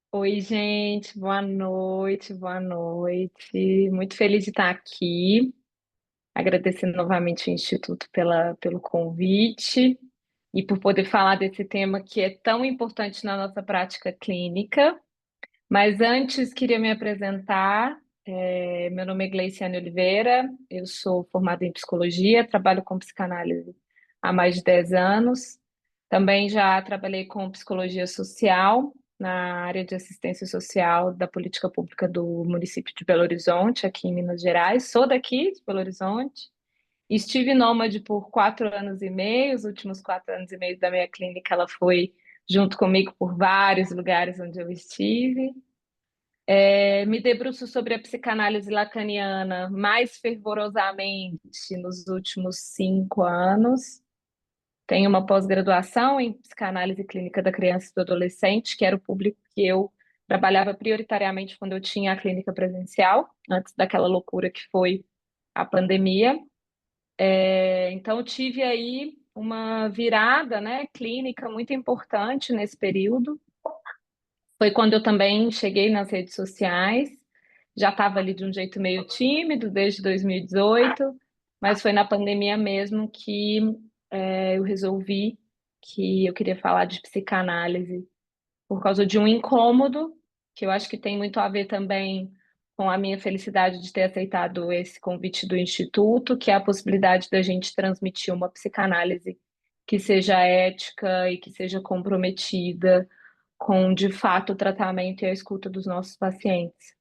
Oi, gente, boa noite, boa noite. Muito feliz de estar aqui, agradecendo novamente o Instituto pelo convite e por poder falar desse tema que é tão importante na nossa prática clínica. Mas antes, queria me apresentar. Meu nome é Gleiciane Oliveira, eu sou formada em psicologia, trabalho com psicanálise há mais de 10 anos. Também já trabalhei com psicologia social na área de assistência social da política pública do município de Belo Horizonte, aqui em Minas Gerais. Sou daqui, de Belo Horizonte. Estive nômade por 4 anos e meio. Os últimos 4 anos e meio da minha clínica, ela foi junto comigo por vários lugares onde eu estive. Me debruço sobre a psicanálise lacaniana mais fervorosamente nos últimos 5 anos. Tenho uma pós-graduação em psicanálise clínica da criança e do adolescente, que era o público que eu trabalhava prioritariamente quando eu tinha a clínica presencial, antes daquela loucura que foi a pandemia. Então, eu tive aí uma virada, né, clínica muito importante nesse período. Foi quando eu também cheguei nas redes sociais, já estava ali de um jeito meio tímido desde 2018, mas foi na pandemia mesmo que eu resolvi que eu queria falar de psicanálise por causa de um incômodo, que eu acho que tem muito a ver também com a minha felicidade de ter aceitado esse convite do Instituto, que é a possibilidade da gente transmitir uma psicanálise que seja ética e que seja comprometida com, de fato, o tratamento e a escuta dos nossos pacientes,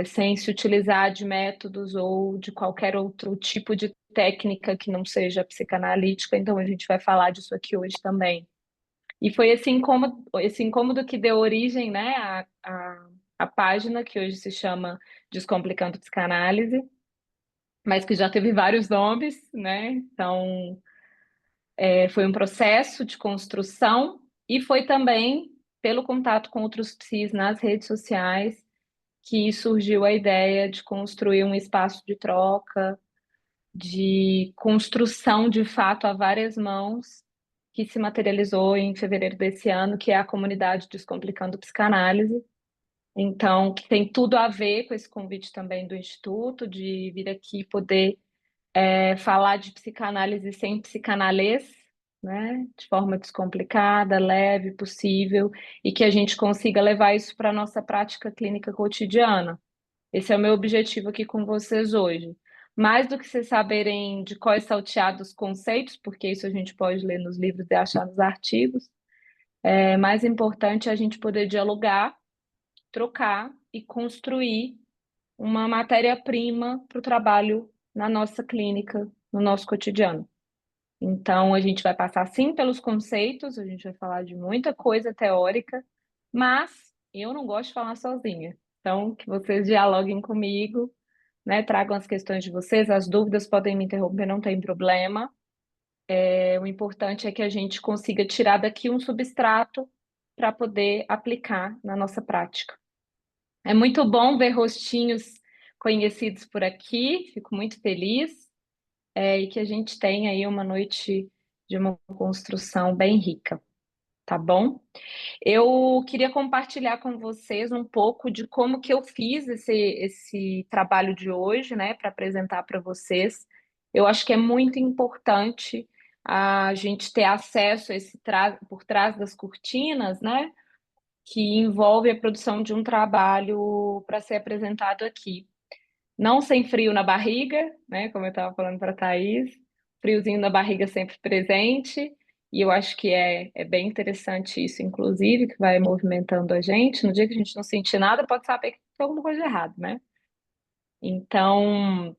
sem se utilizar de métodos ou de qualquer outro tipo de técnica que não seja psicanalítica. Então, a gente vai falar disso aqui hoje também. E foi esse incômodo que deu origem, né, à página que hoje se chama Descomplicando Psicanálise, mas que já teve vários nomes, né? Então, foi um processo de construção e foi também pelo contato com outros psis nas redes sociais que surgiu a ideia de construir um espaço de troca, de construção de fato a várias mãos, que se materializou em fevereiro desse ano, que é a comunidade Descomplicando Psicanálise. Então, que tem tudo a ver com esse convite também do Instituto, de vir aqui poder falar de psicanálise sem psicanalês, né? De forma descomplicada, leve, possível, e que a gente consiga levar isso para a nossa prática clínica cotidiana. Esse é o meu objetivo aqui com vocês hoje. Mais do que vocês saberem de quais salteados os conceitos, porque isso a gente pode ler nos livros e achar nos artigos, é mais importante a gente poder dialogar, trocar e construir uma matéria-prima para o trabalho na nossa clínica, no nosso cotidiano. Então, a gente vai passar sim pelos conceitos, a gente vai falar de muita coisa teórica, mas eu não gosto de falar sozinha. Então, que vocês dialoguem comigo, né? Tragam as questões de vocês, as dúvidas podem me interromper, não tem problema. O importante é que a gente consiga tirar daqui um substrato para poder aplicar na nossa prática. É muito bom ver rostinhos conhecidos por aqui, fico muito feliz, e que a gente tenha aí uma noite de uma construção bem rica, tá bom? Eu queria compartilhar com vocês um pouco de como que eu fiz esse trabalho de hoje, né, para apresentar para vocês. Eu acho que é muito importante a gente ter acesso a por trás das cortinas, né, que envolve a produção de um trabalho para ser apresentado aqui. Não sem frio na barriga, né, como eu estava falando para a Thaís, friozinho na barriga sempre presente, e eu acho que é bem interessante isso, inclusive, que vai movimentando a gente. No dia que a gente não sentir nada, pode saber que tem alguma coisa errada, né? Então,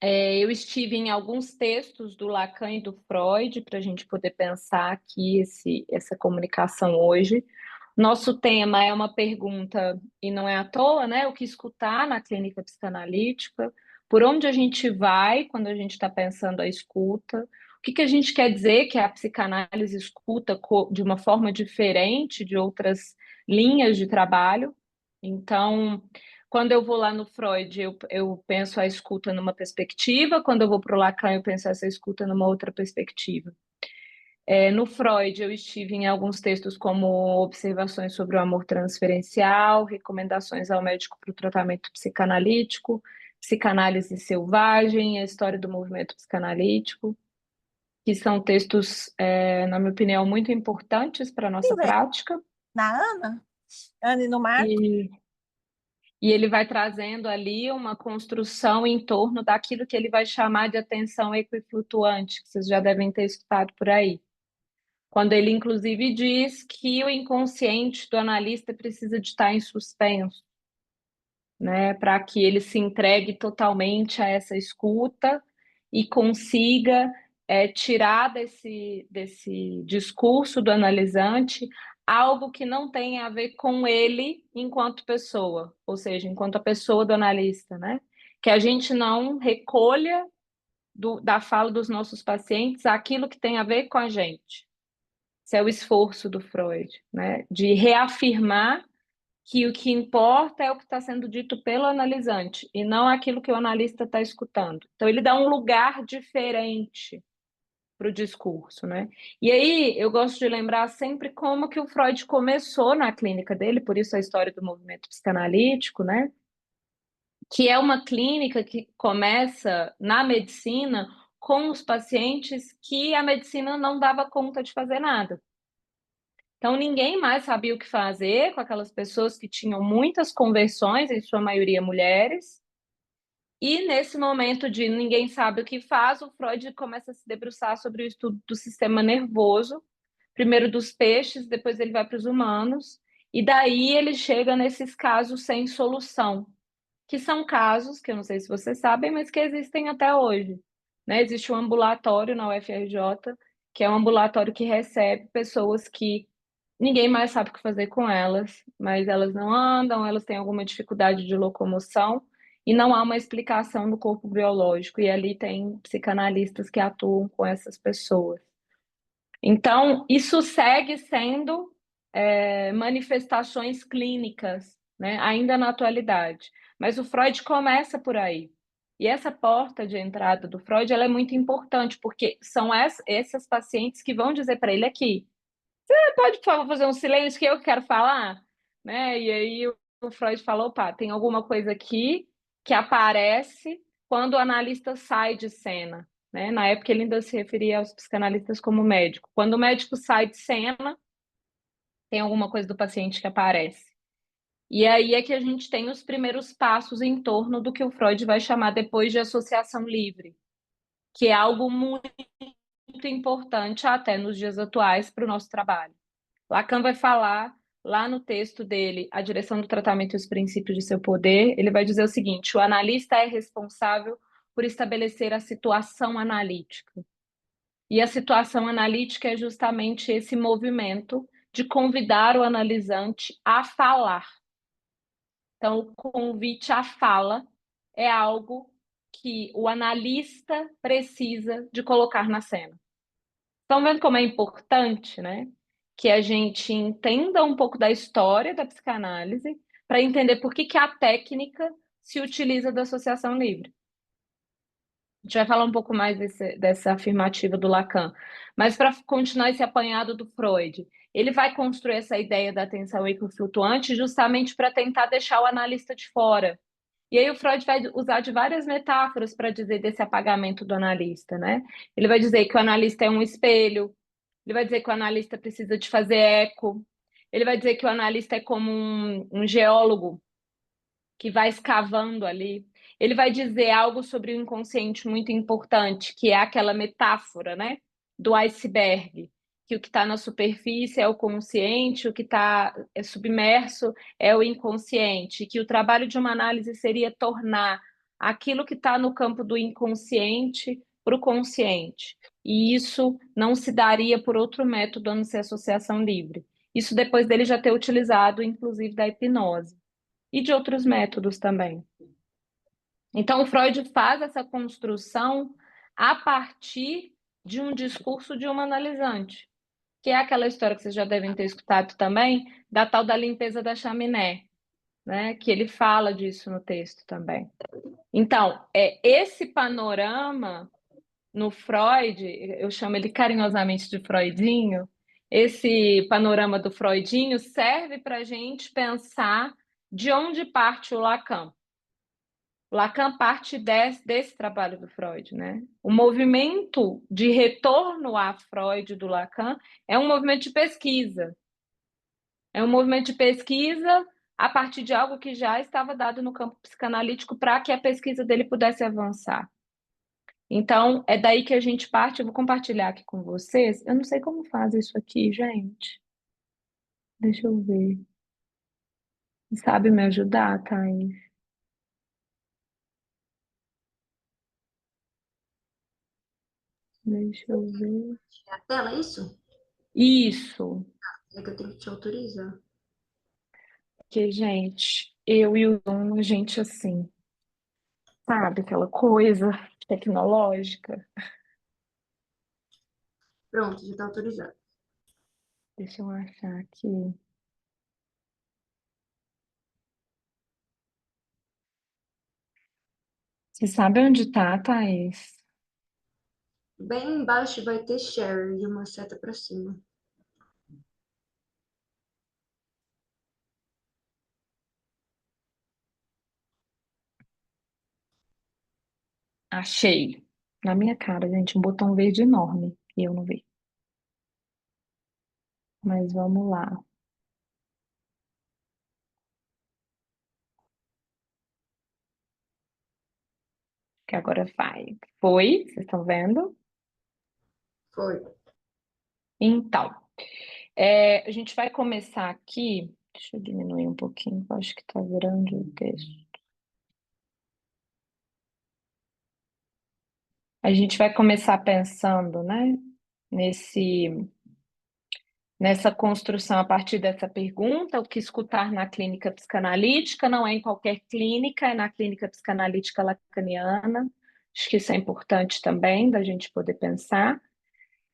eu estive em alguns textos do Lacan e do Freud para a gente poder pensar aqui essa comunicação hoje. Nosso tema é uma pergunta, e não é à toa, né? O que escutar na clínica psicanalítica? Por onde a gente vai quando a gente está pensando a escuta? O que que a gente quer dizer que a psicanálise escuta de uma forma diferente de outras linhas de trabalho? Então, quando eu vou lá no Freud, eu penso a escuta numa perspectiva, quando eu vou para o Lacan, eu penso essa escuta numa outra perspectiva. No Freud, eu estive em alguns textos como Observações sobre o Amor Transferencial, Recomendações ao Médico para o Tratamento Psicanalítico, Psicanálise Selvagem, a História do Movimento Psicanalítico, que são textos, na minha opinião, muito importantes para a nossa Sim, prática. na Ana e no Marco. E, e ele vai trazendo ali uma construção em torno daquilo que ele vai chamar de atenção equiflutuante, que vocês já devem ter escutado por aí. Quando ele, inclusive, diz que o inconsciente do analista precisa de estar em suspenso, né, para que ele se entregue totalmente a essa escuta e consiga tirar desse discurso do analisante algo que não tem a ver com ele enquanto pessoa, ou seja, enquanto a pessoa do analista, né? Que a gente não recolha da fala dos nossos pacientes aquilo que tem a ver com a gente. Esse é o esforço do Freud, né? De reafirmar que o que importa é o que está sendo dito pelo analisante e não aquilo que o analista está escutando. Então, ele dá um lugar diferente para o discurso, né? E aí, eu gosto de lembrar sempre como que o Freud começou na clínica dele, por isso a história do movimento psicanalítico, né? Que é uma clínica que começa na medicina com os pacientes que a medicina não dava conta de fazer nada. Então, ninguém mais sabia o que fazer com aquelas pessoas que tinham muitas conversões, em sua maioria mulheres. E nesse momento de ninguém sabe o que faz, o Freud começa a se debruçar sobre o estudo do sistema nervoso, primeiro dos peixes, depois ele vai para os humanos, e daí ele chega nesses casos sem solução, que são casos que eu não sei se vocês sabem, mas que existem até hoje. Né? Existe um ambulatório na UFRJ, que é um ambulatório que recebe pessoas que ninguém mais sabe o que fazer com elas, mas elas não andam, elas têm alguma dificuldade de locomoção e não há uma explicação do corpo biológico. E ali tem psicanalistas que atuam com essas pessoas. Então, isso segue sendo manifestações clínicas, né, ainda na atualidade. Mas o Freud começa por aí. E essa porta de entrada do Freud ela é muito importante, porque são essas pacientes que vão dizer para ele aqui, pode, por favor, fazer um silêncio que eu quero falar? Né? E aí o Freud falou, opa, tem alguma coisa aqui que aparece quando o analista sai de cena. Né? Na época ele ainda se referia aos psicanalistas como médico. Quando o médico sai de cena, tem alguma coisa do paciente que aparece. E aí é que a gente tem os primeiros passos em torno do que o Freud vai chamar depois de associação livre, que é algo muito importante até nos dias atuais para o nosso trabalho. Lacan vai falar lá no texto dele, A Direção do Tratamento e os Princípios de Seu Poder, ele vai dizer o seguinte: o analista é responsável por estabelecer a situação analítica. E a situação analítica é justamente esse movimento de convidar o analisante a falar. Então, o convite à fala é algo que o analista precisa de colocar na cena. Estão vendo como é importante, né? Que a gente entenda um pouco da história da psicanálise para entender por que a técnica se utiliza da associação livre. A gente vai falar um pouco mais dessa afirmativa do Lacan. Mas para continuar esse apanhado do Freud, ele vai construir essa ideia da atenção equiflutuante justamente para tentar deixar o analista de fora. E aí o Freud vai usar de várias metáforas para dizer desse apagamento do analista, né? Ele vai dizer que o analista é um espelho, ele vai dizer que o analista precisa de fazer eco, ele vai dizer que o analista é como um geólogo que vai escavando ali. Ele vai dizer algo sobre o inconsciente muito importante, que é aquela metáfora, né, do iceberg, que o que está na superfície é o consciente, o que está submerso é o inconsciente, que o trabalho de uma análise seria tornar aquilo que está no campo do inconsciente para o consciente. E isso não se daria por outro método a não ser associação livre. Isso depois dele já ter utilizado, inclusive, da hipnose e de outros métodos também. Então, o Freud faz essa construção a partir de um discurso de uma analisante, que é aquela história que vocês já devem ter escutado também, da tal da limpeza da chaminé, né? Que ele fala disso no texto também. Então, esse panorama no Freud, eu chamo ele carinhosamente de Freudinho, esse panorama do Freudinho serve para a gente pensar de onde parte o Lacan. O Lacan parte desse trabalho do Freud, né? O movimento de retorno a Freud do Lacan é um movimento de pesquisa. É um movimento de pesquisa a partir de algo que já estava dado no campo psicanalítico para que a pesquisa dele pudesse avançar. Então, é daí que a gente parte. Eu vou compartilhar aqui com vocês. Eu não sei como faz isso aqui, gente. Deixa eu ver. Sabe me ajudar, Thaís? Deixa eu ver. A tela, é isso? Isso. É que eu tenho que te autorizar. Porque, gente, eu e o Dom, a gente assim, sabe, aquela coisa tecnológica. Pronto, já tá autorizado. Deixa eu achar aqui. Você sabe onde tá, Thaís? Bem embaixo vai ter share de uma seta para cima. Achei. Na minha cara, gente, um botão verde enorme. E eu não vi. Mas vamos lá. Que agora vai. Foi? Vocês estão vendo? Foi. Então, a gente vai começar aqui. Deixa eu diminuir um pouquinho, eu acho que está grande o texto. A gente vai começar pensando, né, nesse, nessa construção a partir dessa pergunta, o que escutar na clínica psicanalítica, não é em qualquer clínica, é na clínica psicanalítica lacaniana. Acho que isso é importante também, da gente poder pensar.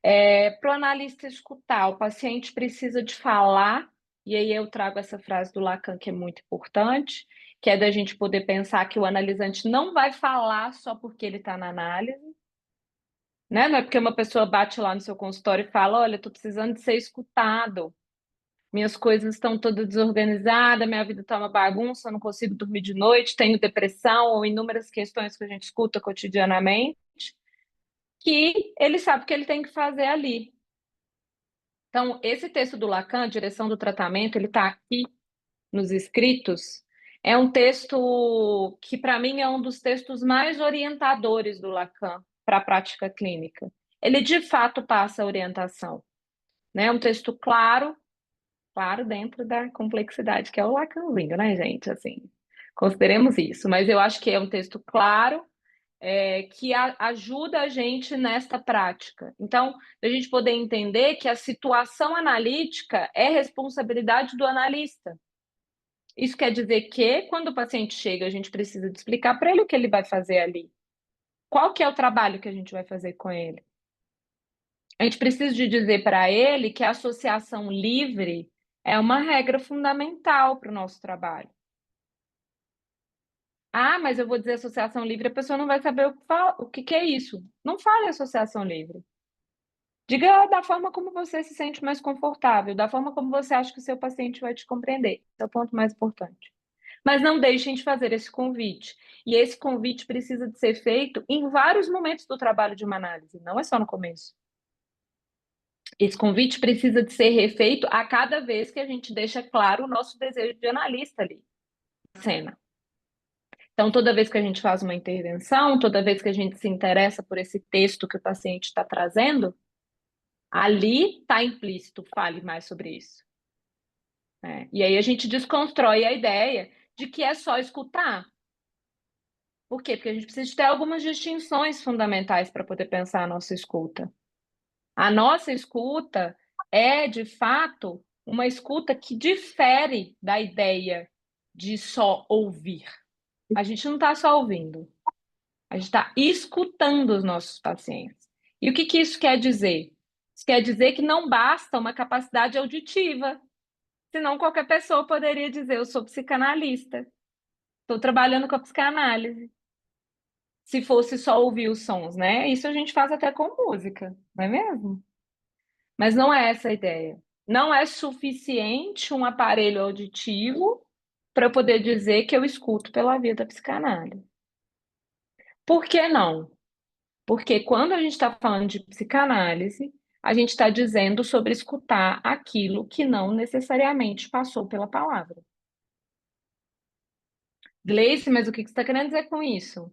Para o analista escutar, o paciente precisa de falar, e aí eu trago essa frase do Lacan que é muito importante, que é da gente poder pensar que o analisante não vai falar só porque ele está na análise, né? Não é porque uma pessoa bate lá no seu consultório e fala, olha, estou precisando de ser escutado, minhas coisas estão todas desorganizadas, minha vida está uma bagunça, eu não consigo dormir de noite, tenho depressão, ou inúmeras questões que a gente escuta cotidianamente, que ele sabe o que ele tem que fazer ali. Então, esse texto do Lacan, Direção do Tratamento, ele está aqui nos escritos. É um texto que, para mim, é um dos textos mais orientadores do Lacan para a prática clínica. Ele, de fato, passa a orientação. Né? É um texto claro, claro, dentro da complexidade, que é o Lacanzinho, né, gente? Assim, consideremos isso. Mas eu acho que é um texto claro, que ajuda a gente nesta prática. Então, a gente poder entender que a situação analítica é responsabilidade do analista. Isso quer dizer que, quando o paciente chega, a gente precisa de explicar para ele o que ele vai fazer ali. Qual que é o trabalho que a gente vai fazer com ele? A gente precisa de dizer para ele que a associação livre é uma regra fundamental para o nosso trabalho. Ah, mas eu vou dizer associação livre, a pessoa não vai saber o que é isso. Não fale associação livre. Diga da forma como você se sente mais confortável, da forma como você acha que o seu paciente vai te compreender. Esse é o ponto mais importante. Mas não deixem de fazer esse convite. E esse convite precisa de ser feito em vários momentos do trabalho de uma análise, não é só no começo. Esse convite precisa de ser refeito a cada vez que a gente deixa claro o nosso desejo de analista ali na cena. Então, toda vez que a gente faz uma intervenção, toda vez que a gente se interessa por esse texto que o paciente está trazendo, ali está implícito, fale mais sobre isso. E aí a gente desconstrói a ideia de que é só escutar. Por quê? Porque a gente precisa de ter algumas distinções fundamentais para poder pensar a nossa escuta. A nossa escuta é, de fato, uma escuta que difere da ideia de só ouvir. A gente não está só ouvindo, a gente está escutando os nossos pacientes. E o que isso quer dizer? Isso quer dizer que não basta uma capacidade auditiva, senão qualquer pessoa poderia dizer: eu sou psicanalista, estou trabalhando com a psicanálise. se fosse só ouvir os sons, né? Isso a gente faz até com música, não é mesmo? Mas não é essa a ideia. Não é suficiente um aparelho auditivo para eu poder dizer que eu escuto pela via da psicanálise. Por que não? Porque quando a gente está falando de psicanálise, a gente está dizendo sobre escutar aquilo que não necessariamente passou pela palavra. Gleice, mas o que você está querendo dizer com isso?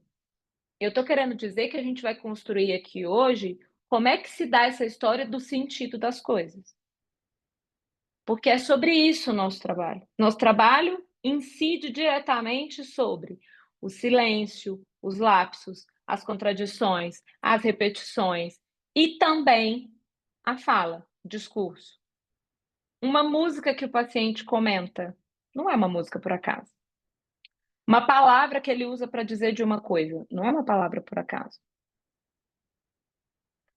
Eu estou querendo dizer que a gente vai construir aqui hoje como é que se dá essa história do sentido das coisas. Porque é sobre isso o nosso trabalho. Nosso trabalho incide diretamente sobre o silêncio, os lapsos, as contradições, as repetições e também a fala, o discurso. Uma música que o paciente comenta não é uma música por acaso. Uma palavra que ele usa para dizer de uma coisa não é uma palavra por acaso.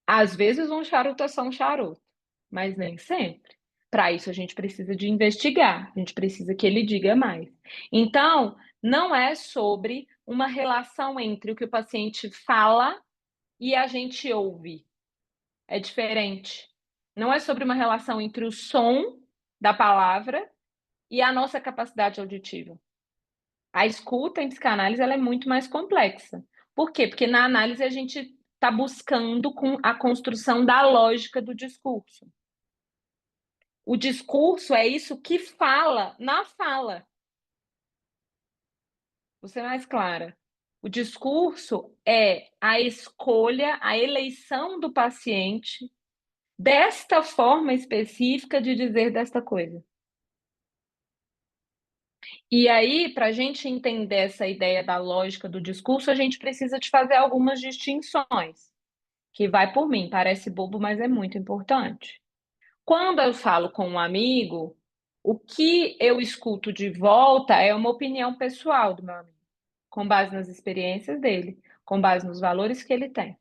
Às vezes um charuto é só um charuto, mas nem sempre. Para isso a gente precisa de investigar, a gente precisa que ele diga mais. Então, não é sobre uma relação entre o que o paciente fala e a gente ouve. É diferente. Não é sobre uma relação entre o som da palavra e a nossa capacidade auditiva. A escuta em psicanálise ela é muito mais complexa. Por quê? Porque na análise a gente está buscando com a construção da lógica do discurso. O discurso é isso que fala na fala. Vou ser mais clara. O discurso é a escolha, a eleição do paciente desta forma específica de dizer desta coisa. E aí, para a gente entender essa ideia da lógica do discurso, a gente precisa de fazer algumas distinções, que vai por mim, parece bobo, mas é muito importante. Quando eu falo com um amigo, o que eu escuto de volta é uma opinião pessoal do meu amigo, com base nas experiências dele, com base nos valores que ele tem.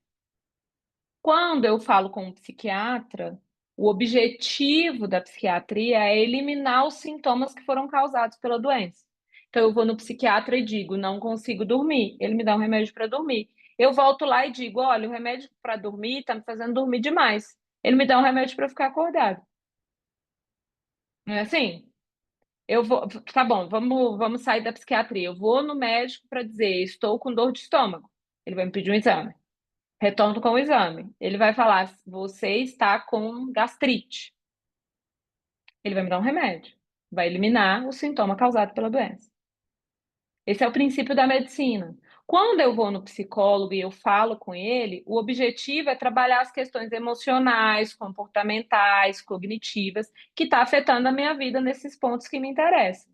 Quando eu falo com um psiquiatra, o objetivo da psiquiatria é eliminar os sintomas que foram causados pela doença. Então, eu vou no psiquiatra e digo, não consigo dormir. Ele me dá um remédio para dormir. Eu volto lá e digo, olha, o remédio para dormir está me fazendo dormir demais. Ele me dá um remédio para ficar acordado. Não é assim? Eu vou, tá bom, vamos sair da psiquiatria. Eu vou no médico para dizer, estou com dor de estômago. Ele vai me pedir um exame. Retorno com o exame. Ele vai falar, você está com gastrite. Ele vai me dar um remédio. Vai eliminar o sintoma causado pela doença. Esse é o princípio da medicina. Quando eu vou no psicólogo e eu falo com ele, o objetivo é trabalhar as questões emocionais, comportamentais, cognitivas, que está afetando a minha vida nesses pontos que me interessam.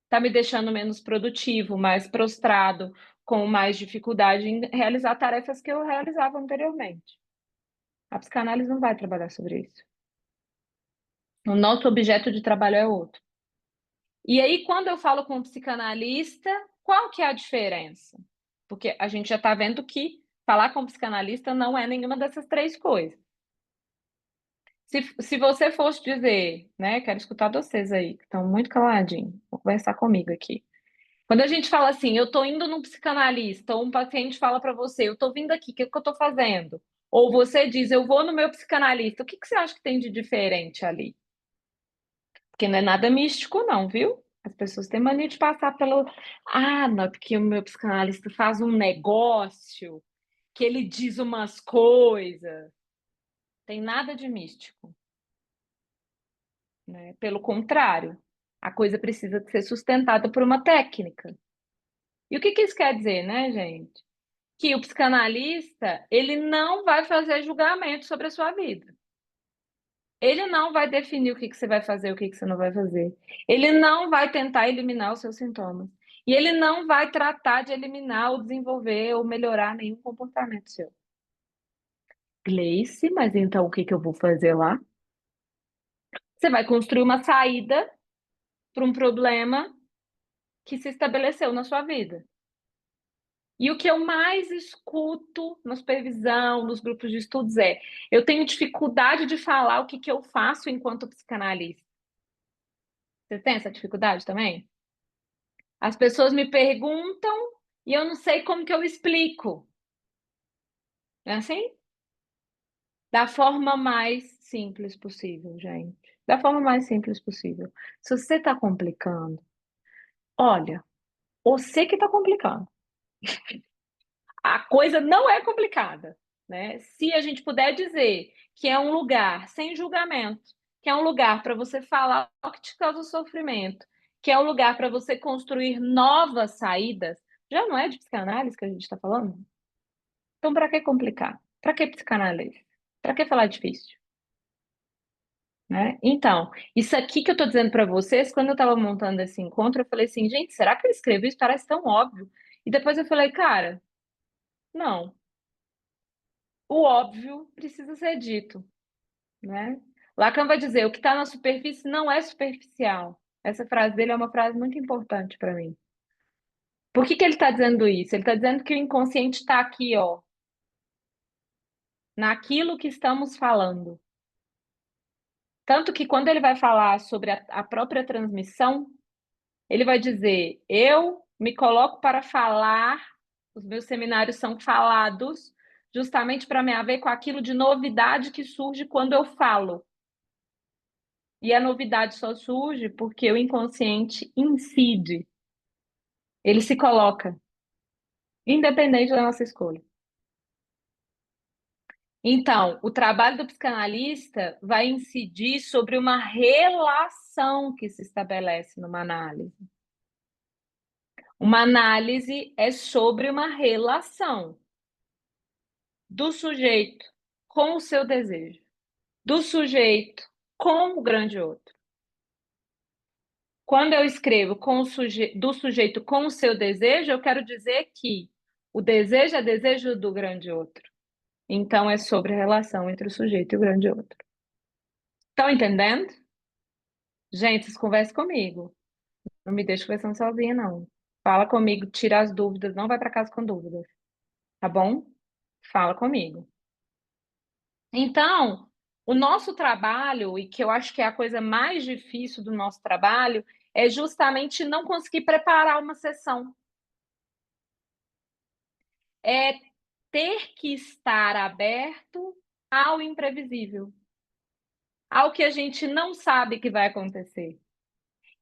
Está me deixando menos produtivo, mais prostrado, com mais dificuldade em realizar tarefas que eu realizava anteriormente. A psicanálise não vai trabalhar sobre isso. O nosso objeto de trabalho é outro. E aí, quando eu falo com um psicanalista, qual que é a diferença? Porque a gente já está vendo que falar com um psicanalista não é nenhuma dessas três coisas. Se você fosse dizer, né, quero escutar vocês aí, que estão muito caladinhos, vou conversar comigo aqui. Quando a gente fala assim, eu estou indo num psicanalista, ou um paciente fala para você, eu estou vindo aqui, o que que eu estou fazendo? Ou você diz, eu vou no meu psicanalista, o que que você acha que tem de diferente ali? Porque não é nada místico, não, viu? As pessoas têm mania de passar pelo. Ah, não, porque o meu psicanalista faz um negócio, que ele diz umas coisas. Tem nada de místico, né? Pelo contrário, a coisa precisa ser sustentada por uma técnica. E o que que isso quer dizer, né, gente? Que o psicanalista, ele não vai fazer julgamento sobre a sua vida. Ele não vai definir o que que você vai fazer, o que que você não vai fazer. Ele não vai tentar eliminar os seus sintomas. E ele não vai tratar de eliminar ou desenvolver ou melhorar nenhum comportamento seu. Gleice, mas então o que que eu vou fazer lá? Você vai construir uma saída para um problema que se estabeleceu na sua vida. E o que eu mais escuto na supervisão, nos grupos de estudos é: eu tenho dificuldade de falar o que que eu faço enquanto psicanalista. Você tem essa dificuldade também? As pessoas me perguntam e eu não sei como que eu explico. É assim? Da forma mais simples possível, gente. Da forma mais simples possível. Se você está complicando, olha, você que está complicando. A coisa não é complicada, né? Se a gente puder dizer que é um lugar sem julgamento, que é um lugar para você falar o que te causa sofrimento, que é um lugar para você construir novas saídas, já não é de psicanálise que a gente está falando? Então, para que complicar? Para que psicanálise? Para que falar difícil? Né? Então, isso aqui que eu estou dizendo para vocês, quando eu estava montando esse encontro, eu falei assim, gente, será que eu escrevi isso? Parece tão óbvio. E depois eu falei, cara, não. O óbvio precisa ser dito, né? Lacan vai dizer, o que está na superfície não é superficial. Essa frase dele é uma frase muito importante para mim. Por que que ele está dizendo isso? Ele está dizendo que o inconsciente está aqui, ó, naquilo que estamos falando. Tanto que quando ele vai falar sobre a própria transmissão, ele vai dizer: eu me coloco para falar, os meus seminários são falados, justamente para me haver com aquilo de novidade que surge quando eu falo. E a novidade só surge porque o inconsciente incide, ele se coloca, independente da nossa escolha. Então, o trabalho do psicanalista vai incidir sobre uma relação que se estabelece numa análise. Uma análise é sobre uma relação do sujeito com o seu desejo, do sujeito com o grande outro. Quando eu escrevo do sujeito com o seu desejo, eu quero dizer que o desejo é desejo do grande outro. Então, é sobre a relação entre o sujeito e o grande outro. Estão entendendo? Gente, vocês conversem comigo. Não me deixe conversando sozinha, não. Fala comigo, tira as dúvidas, não vai para casa com dúvidas. Tá bom? Fala comigo. Então, o nosso trabalho, e que eu acho que é a coisa mais difícil do nosso trabalho, é justamente não conseguir preparar uma sessão. É ter que estar aberto ao imprevisível, ao que a gente não sabe que vai acontecer.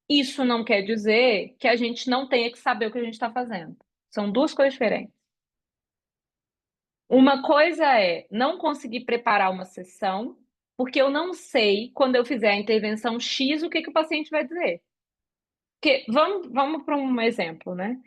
Isso não quer dizer que a gente não tenha que saber o que a gente está fazendo. São duas coisas diferentes. Uma coisa é não conseguir preparar uma sessão, porque eu não sei, quando eu fizer a intervenção X, o que o paciente vai dizer. Porque, vamos para um exemplo, né?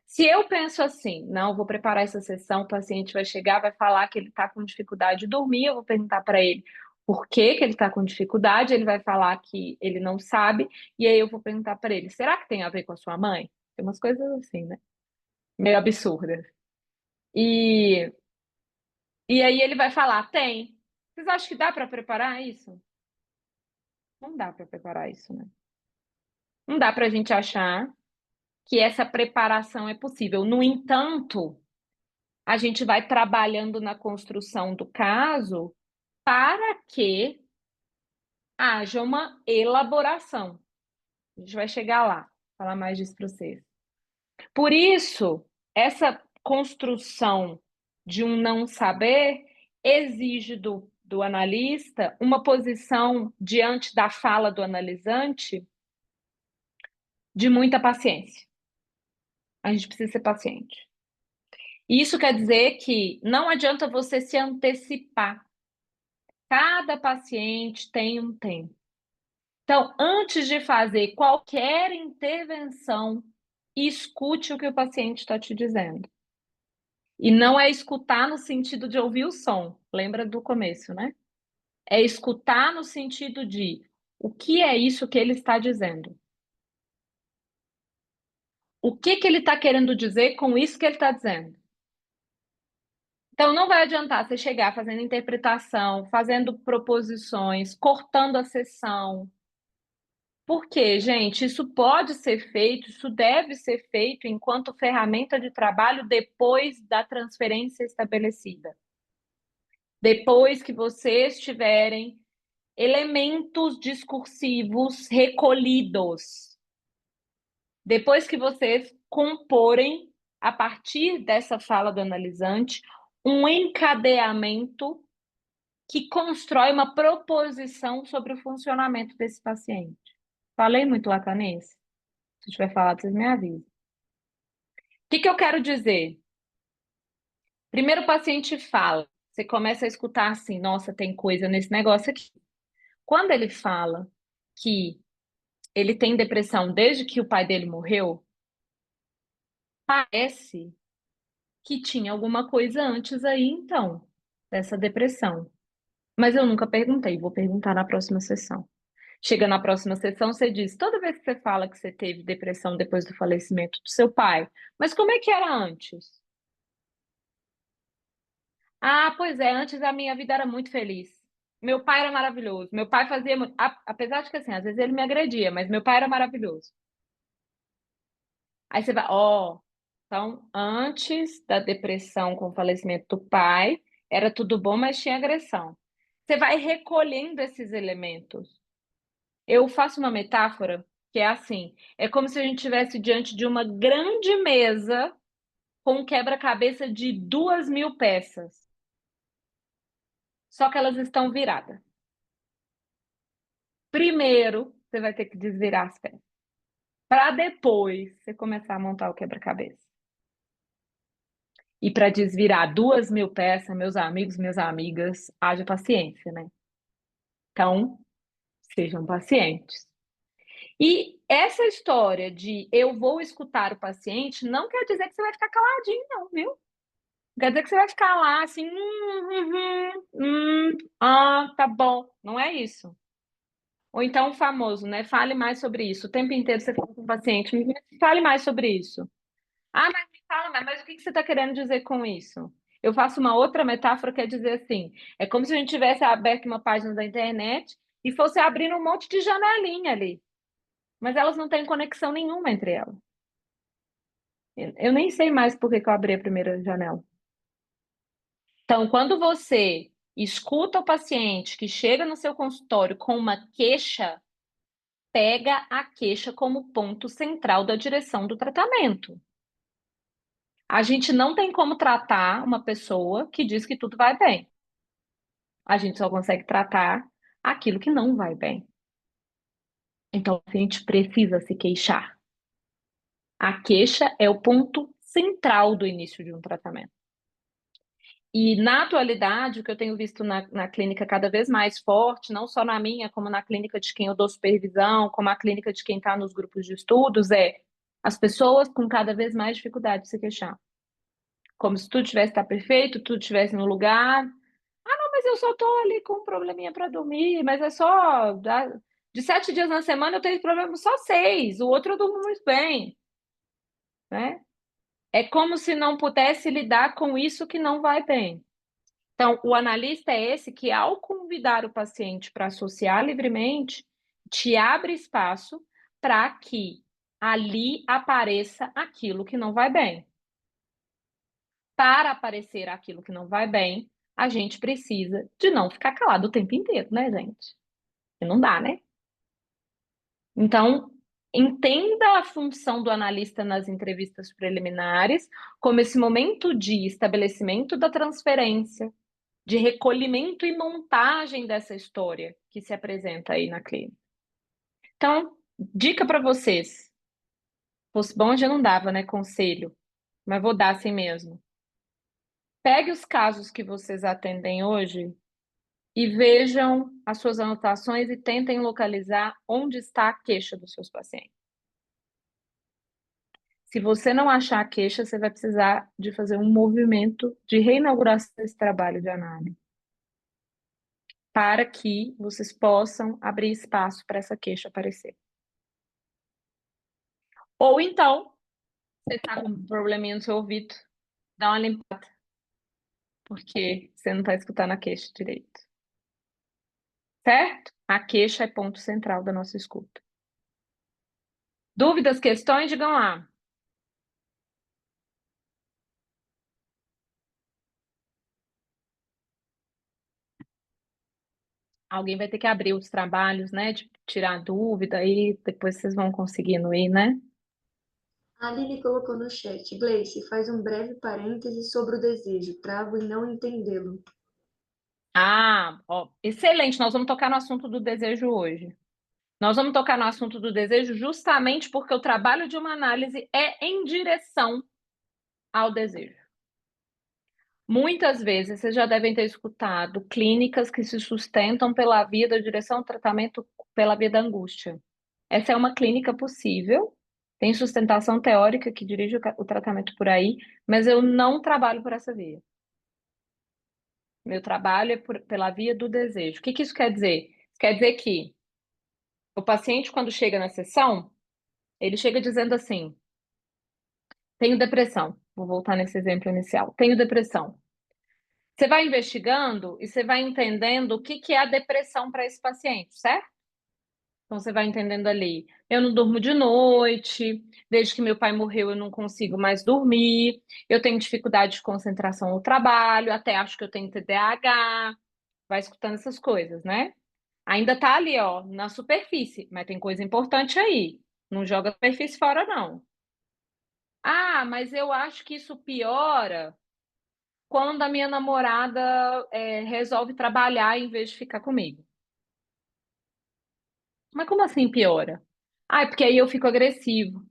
Se eu penso assim, não, vou preparar essa sessão, o paciente vai chegar, vai falar que ele está com dificuldade de dormir, eu vou perguntar para ele por que que ele está com dificuldade, ele vai falar que ele não sabe, e aí eu vou perguntar para ele, será que tem a ver com a sua mãe? Tem umas coisas assim, né? Meio absurdas. E, e aí ele vai falar, tem. Vocês acham que dá para preparar isso? Não dá para preparar isso, né? Não dá para a gente achar que essa preparação é possível. No entanto, a gente vai trabalhando na construção do caso para que haja uma elaboração. A gente vai chegar lá, falar mais disso para vocês. Por isso, essa construção de um não saber exige do analista uma posição diante da fala do analisante de muita paciência. A gente precisa ser paciente. Isso quer dizer que não adianta você se antecipar. Cada paciente tem um tempo. Então, antes de fazer qualquer intervenção, escute o que o paciente está te dizendo. E não é escutar no sentido de ouvir o som, lembra do começo, né? É escutar no sentido de o que é isso que ele está dizendo? O que ele está querendo dizer com isso que ele está dizendo? Então, não vai adiantar você chegar fazendo interpretação, fazendo proposições, cortando a sessão. Por quê, gente? Isso pode ser feito, isso deve ser feito enquanto ferramenta de trabalho depois da transferência estabelecida. Depois que vocês tiverem elementos discursivos recolhidos. Depois que vocês comporem, a partir dessa fala do analisante, um encadeamento que constrói uma proposição sobre o funcionamento desse paciente. Falei muito latanês? Se tiver falado, vocês me avisam. O que eu quero dizer? Primeiro o paciente fala, você começa a escutar assim, nossa, tem coisa nesse negócio aqui. Quando ele fala que ele tem depressão desde que o pai dele morreu, parece que tinha alguma coisa antes aí, então, dessa depressão. Mas eu nunca perguntei, vou perguntar na próxima sessão. Chega na próxima sessão, você diz, toda vez que você fala que você teve depressão depois do falecimento do seu pai, mas como é que era antes? Ah, pois é, antes a minha vida era muito feliz. Meu pai era maravilhoso. Meu pai fazia, apesar de que assim, às vezes ele me agredia, mas meu pai era maravilhoso. Aí você vai, ó, então antes da depressão com o falecimento do pai, era tudo bom, mas tinha agressão. Você vai recolhendo esses elementos. Eu faço uma metáfora que é assim, é como se a gente estivesse diante de uma grande mesa com um quebra-cabeça de 2.000 peças, só que elas estão viradas. Primeiro, você vai ter que desvirar as peças, para depois você começar a montar o quebra-cabeça. E para desvirar 2.000 peças, meus amigos, minhas amigas, haja paciência, né? Então, sejam pacientes. E essa história de eu vou escutar o paciente não quer dizer que você vai ficar caladinho, não, viu? Não quer dizer que você vai ficar lá assim, tá bom. Não é isso. Ou então o famoso, né? Fale mais sobre isso. O tempo inteiro você fala com o paciente, fale mais sobre isso. Ah, mas me fala, mas o que que você está querendo dizer com isso? Eu faço uma outra metáfora que é dizer assim: é como se a gente tivesse aberto uma página da internet e fosse abrindo um monte de janelinha ali, mas elas não têm conexão nenhuma entre elas. Eu nem sei mais por que que eu abri a primeira janela. Então, quando você escuta o paciente que chega no seu consultório com uma queixa, pega a queixa como ponto central da direção do tratamento. A gente não tem como tratar uma pessoa que diz que tudo vai bem. A gente só consegue tratar aquilo que não vai bem. Então, a gente precisa se queixar. A queixa é o ponto central do início de um tratamento. E na atualidade, o que eu tenho visto na clínica cada vez mais forte, não só na minha, como na clínica de quem eu dou supervisão, como a clínica de quem está nos grupos de estudos, é as pessoas com cada vez mais dificuldade de se queixar. Como se tudo tivesse estar perfeito, tudo estivesse no lugar. Ah, não, mas eu só tô ali com um probleminha para dormir, mas é só de 7 dias na semana eu tenho problema só 6, o outro eu durmo muito bem, né? É como se não pudesse lidar com isso que não vai bem. Então, o analista é esse que, ao convidar o paciente para associar livremente, te abre espaço para que ali apareça aquilo que não vai bem. Para aparecer aquilo que não vai bem, a gente precisa de não ficar calado o tempo inteiro, né, gente? E não dá, né? Então, entenda a função do analista nas entrevistas preliminares como esse momento de estabelecimento da transferência, de recolhimento e montagem dessa história que se apresenta aí na clínica. Então, dica para vocês. Fosse bom, já não dava, né? Conselho, mas vou dar assim mesmo. Pegue os casos que vocês atendem hoje e vejam as suas anotações e tentem localizar onde está a queixa dos seus pacientes. Se você não achar a queixa, você vai precisar de fazer um movimento de reinauguração desse trabalho de análise, para que vocês possam abrir espaço para essa queixa aparecer. Ou então, você está com um probleminha no seu ouvido, dá uma limpada, porque você não está escutando a queixa direito. Certo? A queixa é ponto central da nossa escuta. Dúvidas, questões, digam lá. Alguém vai ter que abrir os trabalhos, né? De tirar dúvida e depois vocês vão conseguindo ir, né? A Lili colocou no chat. Gleice, faz um breve parêntese sobre o desejo. Travo em não entendê-lo. Ah, ó, excelente. Nós vamos tocar no assunto do desejo hoje. Nós vamos tocar no assunto do desejo justamente porque o trabalho de uma análise é em direção ao desejo. Muitas vezes vocês já devem ter escutado clínicas que se sustentam pela via da direção ao tratamento pela via da angústia. Essa é uma clínica possível, tem sustentação teórica que dirige o tratamento por aí, mas eu não trabalho por essa via. Meu trabalho é pela via do desejo. O que que isso quer dizer? Isso quer dizer que o paciente, quando chega na sessão, ele chega dizendo assim: tenho depressão. Vou voltar nesse exemplo inicial. Tenho depressão. Você vai investigando e você vai entendendo o que que é a depressão para esse paciente, certo? Então você vai entendendo ali. Eu não durmo de noite, desde que meu pai morreu eu não consigo mais dormir, eu tenho dificuldade de concentração no trabalho, até acho que eu tenho TDAH. Vai escutando essas coisas, né? Ainda tá ali, ó, na superfície, mas tem coisa importante aí. Não joga a superfície fora, não. Ah, mas eu acho que isso piora quando a minha namorada resolve trabalhar em vez de ficar comigo. Mas como assim piora? Ah, é porque aí eu fico agressivo.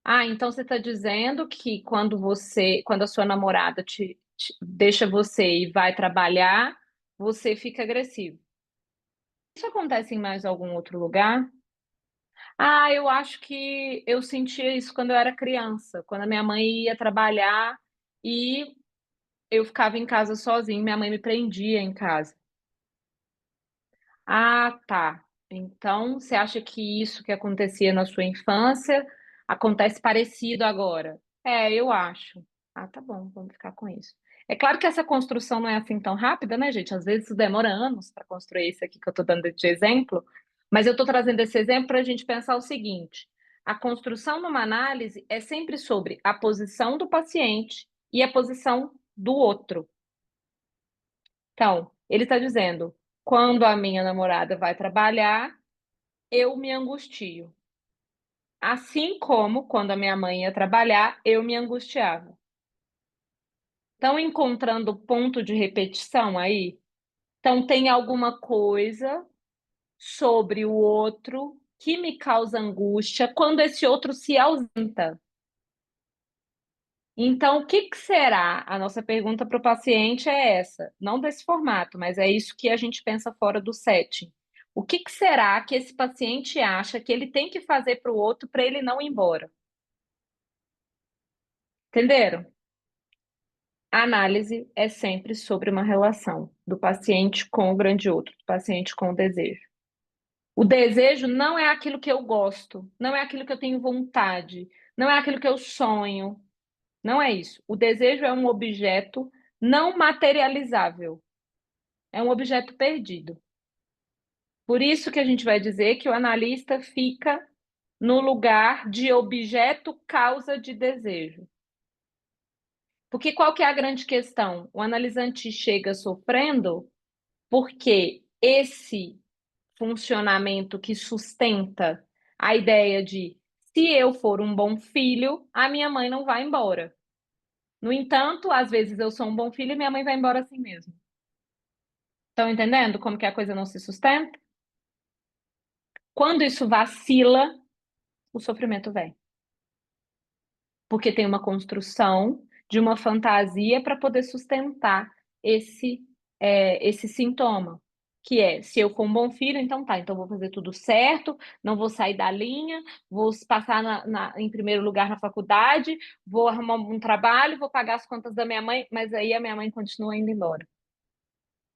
Ah, então você está dizendo que quando a sua namorada deixa você e vai trabalhar, você fica agressivo. Isso acontece em mais algum outro lugar? Ah, eu acho que eu sentia isso quando eu era criança, quando a minha mãe ia trabalhar e eu ficava em casa sozinha, minha mãe me prendia em casa. Ah, tá. Então, você acha que isso que acontecia na sua infância acontece parecido agora? É, eu acho. Ah, tá bom, vamos ficar com isso. É claro que essa construção não é assim tão rápida, né, gente? Às vezes demora anos para construir isso aqui que eu estou dando de exemplo, mas eu estou trazendo esse exemplo para a gente pensar o seguinte: a construção numa análise é sempre sobre a posição do paciente e a posição do outro. Então, ele está dizendo: quando a minha namorada vai trabalhar, eu me angustio. Assim como quando a minha mãe ia trabalhar, eu me angustiava. Estão encontrando ponto de repetição aí? Então, tem alguma coisa sobre o outro que me causa angústia quando esse outro se ausenta. Então, o que que será? A nossa pergunta para o paciente é essa, não desse formato, mas é isso que a gente pensa fora do setting. O que que será que esse paciente acha que ele tem que fazer para o outro para ele não ir embora? Entenderam? A análise é sempre sobre uma relação do paciente com o grande outro, do paciente com o desejo. O desejo não é aquilo que eu gosto, não é aquilo que eu tenho vontade, não é aquilo que eu sonho, não é isso. O desejo é um objeto não materializável, é um objeto perdido. Por isso que a gente vai dizer que o analista fica no lugar de objeto causa de desejo. Porque qual que é a grande questão? O analisante chega sofrendo porque esse funcionamento que sustenta a ideia de se eu for um bom filho, a minha mãe não vai embora. No entanto, às vezes eu sou um bom filho e minha mãe vai embora assim mesmo. Estão entendendo como que a coisa não se sustenta? Quando isso vacila, o sofrimento vem. Porque tem uma construção de uma fantasia para poder sustentar esse sintoma, que é, se eu for um bom filho, então tá, então vou fazer tudo certo, não vou sair da linha, vou passar em primeiro lugar na faculdade, vou arrumar um trabalho, vou pagar as contas da minha mãe, mas aí a minha mãe continua indo embora.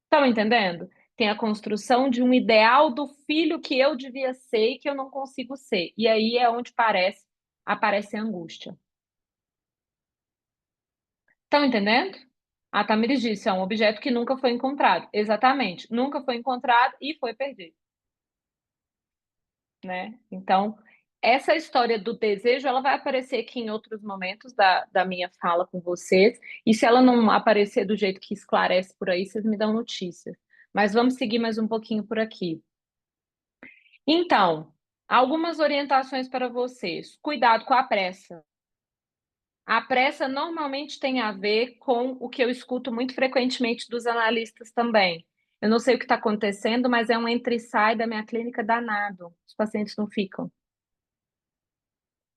Estão entendendo? Tem a construção de um ideal do filho que eu devia ser e que eu não consigo ser. E aí é onde aparece a angústia. Estão entendendo? A Tamires disse, é um objeto que nunca foi encontrado. Exatamente, nunca foi encontrado e foi perdido, né? Então, essa história do desejo, ela vai aparecer aqui em outros momentos da minha fala com vocês, e se ela não aparecer do jeito que esclarece por aí, vocês me dão notícias. Mas vamos seguir mais um pouquinho por aqui. Então, Algumas orientações para vocês. Cuidado com a pressa. A pressa normalmente tem a ver com o que eu escuto muito frequentemente dos analistas também. Eu não sei o que está acontecendo, mas é um entra e sai da minha clínica danado. Os pacientes não ficam.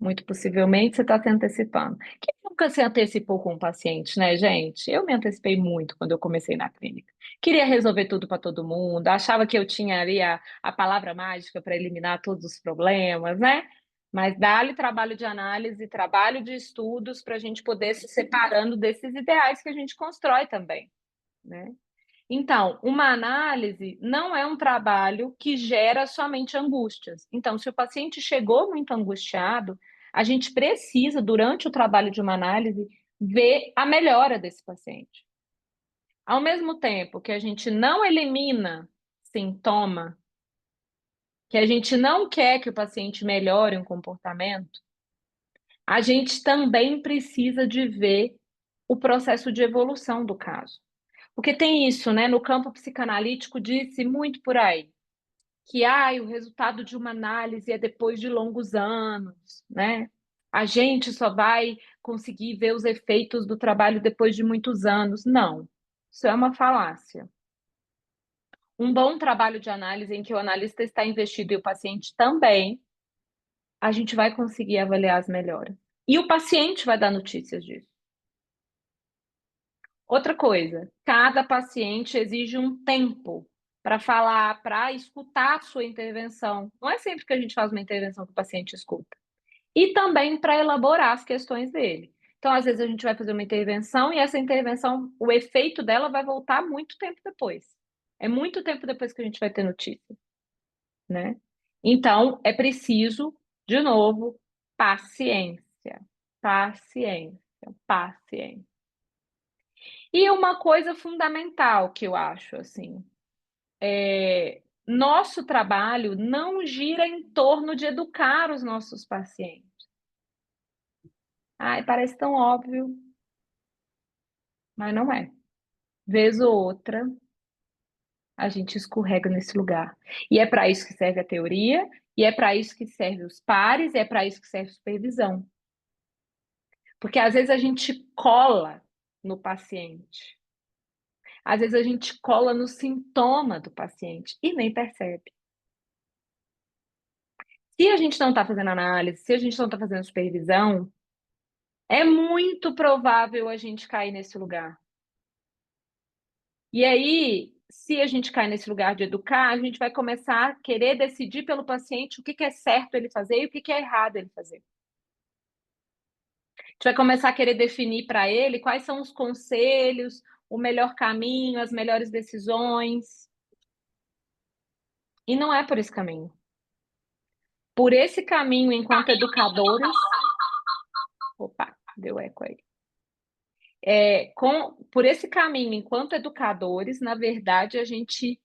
Muito possivelmente você está se antecipando. Quem nunca se antecipou com o paciente, né, gente? Eu me antecipei muito quando eu comecei na clínica. Queria resolver tudo para todo mundo, achava que eu tinha ali a palavra mágica para eliminar todos os problemas, né? Mas dá-lhe trabalho de análise, trabalho de estudos para a gente poder se separando desses ideais que a gente constrói também, né? Então, uma análise não é um trabalho que gera somente angústias. Então, se o paciente chegou muito angustiado, a gente precisa, durante o trabalho de uma análise, ver a melhora desse paciente. Ao mesmo tempo que a gente não elimina sintoma, que a gente não quer que o paciente melhore um comportamento, a gente também precisa de ver o processo de evolução do caso. Porque tem isso, né? No campo psicanalítico, disse muito por aí que o resultado de uma análise é depois de longos anos, né? A gente só vai conseguir ver os efeitos do trabalho depois de muitos anos. Não, isso é uma falácia. Um bom trabalho de análise em que o analista está investido e o paciente também, a gente vai conseguir avaliar as melhoras. E o paciente vai dar notícias disso. Outra coisa, cada paciente exige um tempo para falar, para escutar a sua intervenção. Não é sempre que a gente faz uma intervenção que o paciente escuta. E também para elaborar as questões dele. Então, às vezes, a gente vai fazer uma intervenção e essa intervenção, o efeito dela vai voltar muito tempo depois. É muito tempo depois que a gente vai ter notícia, né? Então, é preciso, de novo, paciência, paciência, paciência. E uma coisa fundamental que eu acho, assim, nosso trabalho não gira em torno de educar os nossos pacientes. Ai, parece tão óbvio, mas não é. Vez ou outra, a gente escorrega nesse lugar. E é para isso que serve a teoria, e é para isso que serve os pares, e é para isso que serve a supervisão. Porque às vezes a gente cola no paciente. Às vezes a gente cola no sintoma do paciente e nem percebe. Se a gente não está fazendo análise, se a gente não está fazendo supervisão, é muito provável a gente cair nesse lugar. E aí, se a gente cai nesse lugar de educar, a gente vai começar a querer decidir pelo paciente o que é certo ele fazer e o que é errado ele fazer. A gente vai começar a querer definir para ele quais são os conselhos, o melhor caminho, as melhores decisões. E não é por esse caminho. Por esse caminho, enquanto educadores. Opa, deu eco aí. Por esse caminho, enquanto educadores, na verdade, a gente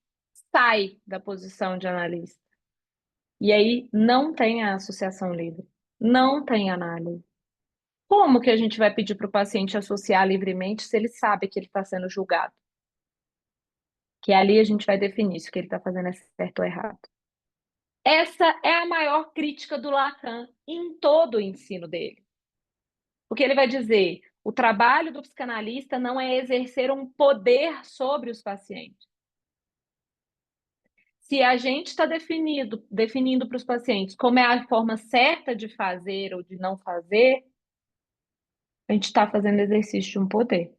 sai da posição de analista. E aí não tem a associação livre, não tem análise. Como que a gente vai pedir para o paciente associar livremente se ele sabe que ele está sendo julgado? Que ali a gente vai definir se o que ele está fazendo é certo ou errado. Essa é a maior crítica do Lacan em todo o ensino dele. Porque ele vai dizer, o trabalho do psicanalista não é exercer um poder sobre os pacientes. Se a gente está definindo para os pacientes como é a forma certa de fazer ou de não fazer, a gente está fazendo exercício de um poder.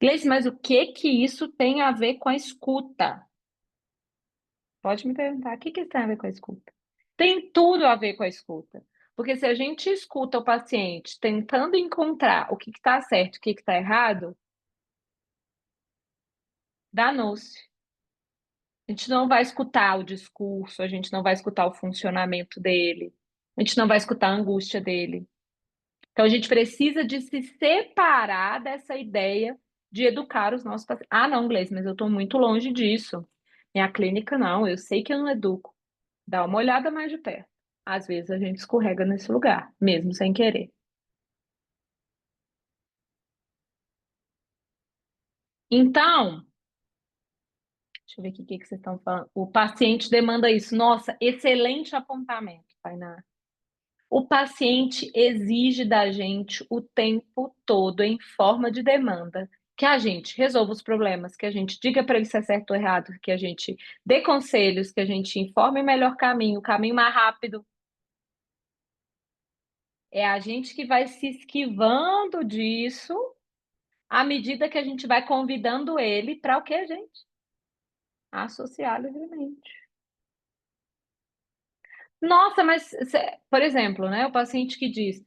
Gleice, mas o que isso tem a ver com a escuta? Pode me perguntar, o que isso tem a ver com a escuta? Tem tudo a ver com a escuta. Porque se a gente escuta o paciente tentando encontrar o que está certo e o que está errado, danou-se. A gente não vai escutar o discurso, a gente não vai escutar o funcionamento dele, a gente não vai escutar a angústia dele. Então, a gente precisa de se separar dessa ideia de educar os nossos pacientes. Ah, não, Gleice, mas eu estou muito longe disso. Minha clínica, não, eu sei que eu não educo. Dá uma olhada mais de perto. Às vezes a gente escorrega nesse lugar, mesmo sem querer. Então, Deixa eu ver aqui o que que vocês estão falando. O paciente demanda isso. Nossa, excelente apontamento, Tainá. O paciente exige da gente o tempo todo, em forma de demanda, que a gente resolva os problemas, que a gente diga para ele se é certo ou errado, que a gente dê conselhos, que a gente informe o melhor caminho, o caminho mais rápido. É a gente que vai se esquivando disso à medida que a gente vai convidando ele para o que, gente? Associar livremente. Nossa, mas, por exemplo, né, o paciente que diz,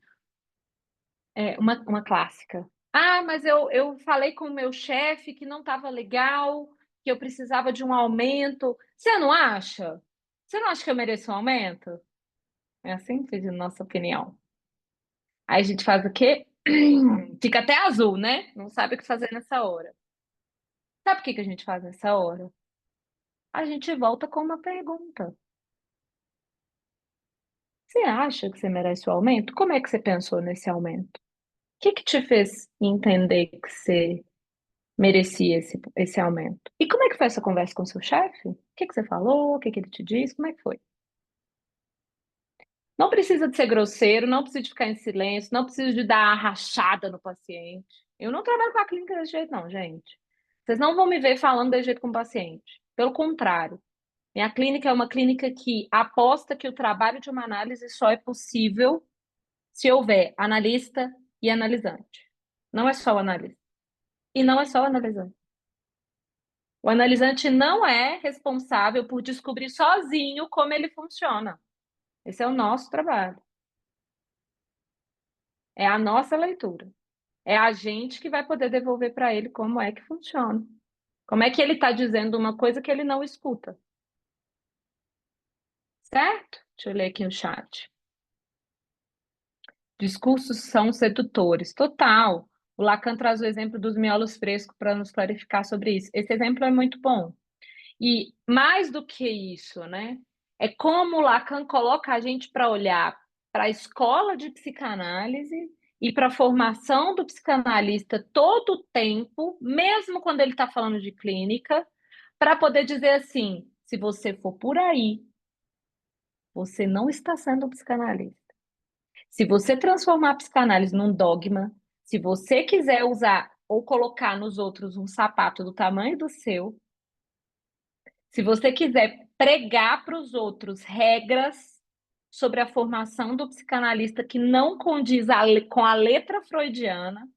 uma clássica. Ah, mas eu falei com o meu chefe que não estava legal, que eu precisava de um aumento. Você não acha? Você não acha que eu mereço um aumento? É assim, pedindo nossa opinião. Aí a gente faz o quê? Fica até azul, né? Não sabe o que fazer nessa hora. Sabe o que que a gente faz nessa hora? A gente volta com uma pergunta. Você acha que você merece o aumento? Como é que você pensou nesse aumento? O que que te fez entender que você merecia esse aumento? E como é que foi essa conversa com o seu chefe? O que que você falou? O que que ele te disse? Como é que foi? Não precisa de ser grosseiro, não precisa de ficar em silêncio, não precisa de dar a rachada no paciente. Eu não trabalho com a clínica desse jeito, não, gente. Vocês não vão me ver falando desse jeito com o paciente. Pelo contrário, minha clínica é uma clínica que aposta que o trabalho de uma análise só é possível se houver analista e analisante. Não é só o analista. E não é só o analisante. O analisante não é responsável por descobrir sozinho como ele funciona. Esse é o nosso trabalho. É a nossa leitura. É a gente que vai poder devolver para ele como é que funciona. Como é que ele está dizendo uma coisa que ele não escuta. Certo? Deixa eu ler aqui o chat. Discursos são sedutores. Total. O Lacan traz o exemplo dos miolos frescos para nos clarificar sobre isso. Esse exemplo é muito bom. E mais do que isso, né? É como Lacan coloca a gente para olhar para a escola de psicanálise e para a formação do psicanalista todo o tempo, mesmo quando ele está falando de clínica, para poder dizer assim: se você for por aí, você não está sendo um psicanalista. Se você transformar a psicanálise num dogma, se você quiser usar ou colocar nos outros um sapato do tamanho do seu, se você quiser pregar para os outros regras sobre a formação do psicanalista que não condiz com a letra freudiana,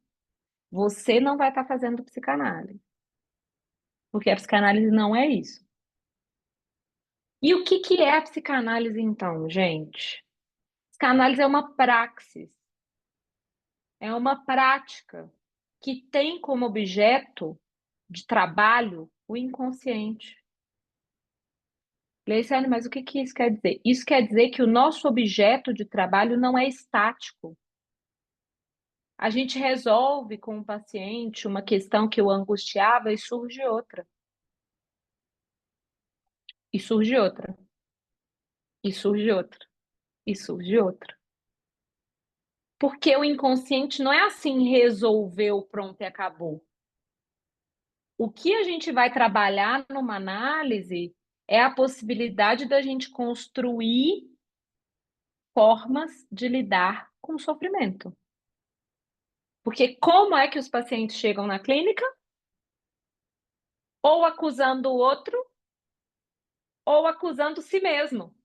você não vai estar fazendo psicanálise. Porque a psicanálise não é isso. E o que que é a psicanálise, então, gente? Psicanálise é uma praxis, é uma prática que tem como objeto de trabalho o inconsciente. Gleiciane, mas o que que isso quer dizer? Isso quer dizer que o nosso objeto de trabalho não é estático. A gente resolve com o paciente uma questão que o angustiava e surge outra. E surge outra. E surge outra. E surge outra. Porque o inconsciente não é assim, resolveu, pronto e acabou. O que a gente vai trabalhar numa análise é a possibilidade da gente construir formas de lidar com o sofrimento. Porque como é que os pacientes chegam na clínica? Ou acusando o outro, ou acusando si mesmo.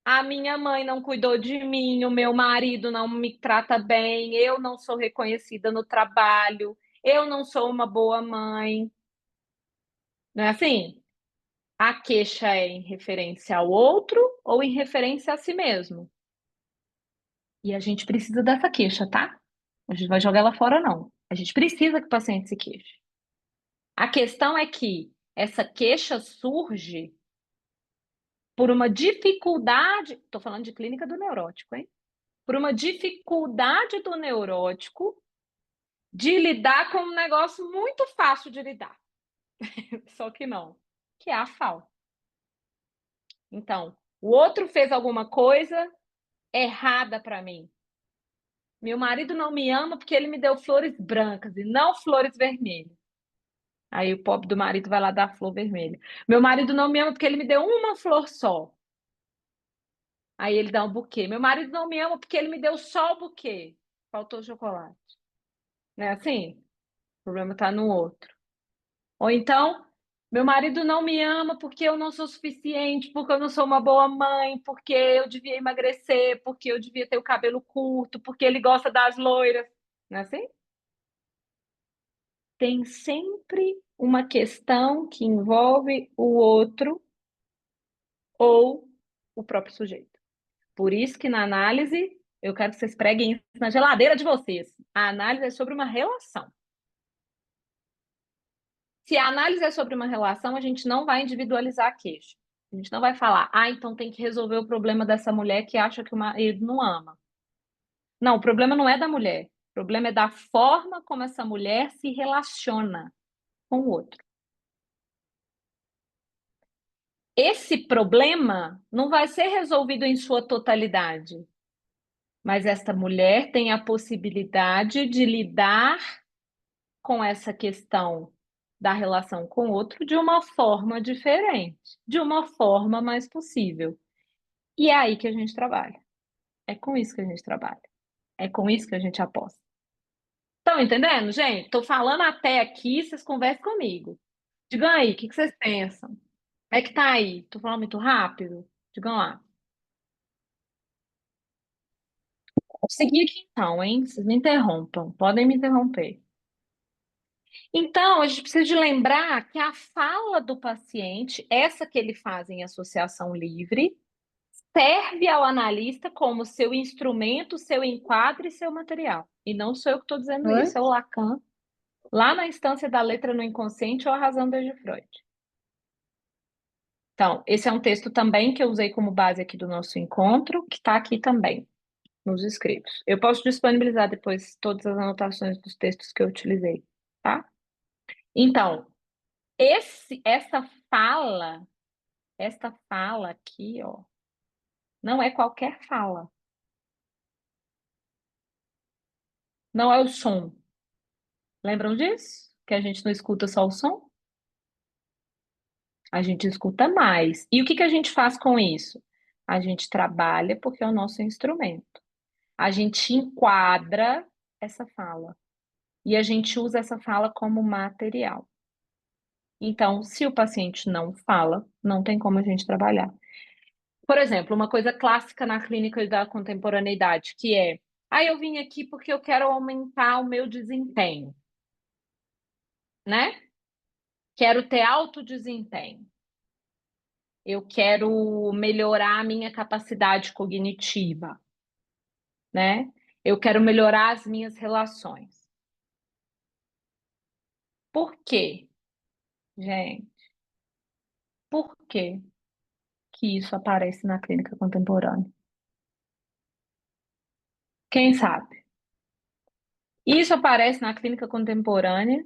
A minha mãe não cuidou de mim, o meu marido não me trata bem, eu não sou reconhecida no trabalho, eu não sou uma boa mãe. Não é assim? A queixa é em referência ao outro ou em referência a si mesmo. E a gente precisa dessa queixa, tá? A gente vai jogar ela fora, não. A gente precisa que o paciente se queixe. A questão é que essa queixa surge por uma dificuldade, estou falando de clínica do neurótico, hein? Por uma dificuldade do neurótico de lidar com um negócio muito fácil de lidar. Só que não, que é a falta. Então, o outro fez alguma coisa errada para mim. Meu marido não me ama porque ele me deu flores brancas e não flores vermelhas. Aí o pobre do marido vai lá dar a flor vermelha. Meu marido não me ama porque ele me deu uma flor só. Aí ele dá um buquê. Meu marido não me ama porque ele me deu só o buquê. Faltou chocolate. Não é assim? O problema está no outro. Ou então, meu marido não me ama porque eu não sou suficiente, porque eu não sou uma boa mãe, porque eu devia emagrecer, porque eu devia ter o cabelo curto, porque ele gosta das loiras. Não é assim? Tem sempre uma questão que envolve o outro ou o próprio sujeito. Por isso que na análise, eu quero que vocês preguem isso na geladeira de vocês. A análise é sobre uma relação. Se a análise é sobre uma relação, a gente não vai individualizar a queixa. A gente não vai falar, então tem que resolver o problema dessa mulher que acha que o marido não ama. Não, o problema não é da mulher. O problema é da forma como essa mulher se relaciona com o outro. Esse problema não vai ser resolvido em sua totalidade, mas esta mulher tem a possibilidade de lidar com essa questão da relação com o outro de uma forma diferente, de uma forma mais possível. E é aí que a gente trabalha. É com isso que a gente trabalha. É com isso que a gente aposta. Estão entendendo, gente? Estou falando até aqui, vocês conversem comigo. Digam aí, o que vocês pensam? Como é que tá aí? Estou falando muito rápido? Digam lá. Vou seguir aqui então, hein? Vocês me interrompam. Podem me interromper. Então, a gente precisa de lembrar que a fala do paciente, essa que ele faz em associação livre, serve ao analista como seu instrumento, seu enquadre e seu material. E não sou eu que estou dizendo Oi? isso, é o Lacan, lá na instância da letra no inconsciente ou a razão de Freud. Então, esse é um texto também que eu usei como base aqui do nosso encontro, que está aqui também, nos escritos. Eu posso disponibilizar depois todas as anotações dos textos que eu utilizei, tá? Então, essa fala, esta fala aqui, ó, não é qualquer fala. Não é o som. Lembram disso? Que a gente não escuta só o som? A gente escuta mais. E o que que a gente faz com isso? A gente trabalha porque é o nosso instrumento. A gente enquadra essa fala. E a gente usa essa fala como material. Então, se o paciente não fala, não tem como a gente trabalhar. Por exemplo, uma coisa clássica na clínica da contemporaneidade, que é, eu vim aqui porque eu quero aumentar o meu desempenho, né? Quero ter alto desempenho. Eu quero melhorar a minha capacidade cognitiva, né? Eu quero melhorar as minhas relações. Por quê, gente? Por que que isso aparece na clínica contemporânea? Quem sabe? Isso aparece na clínica contemporânea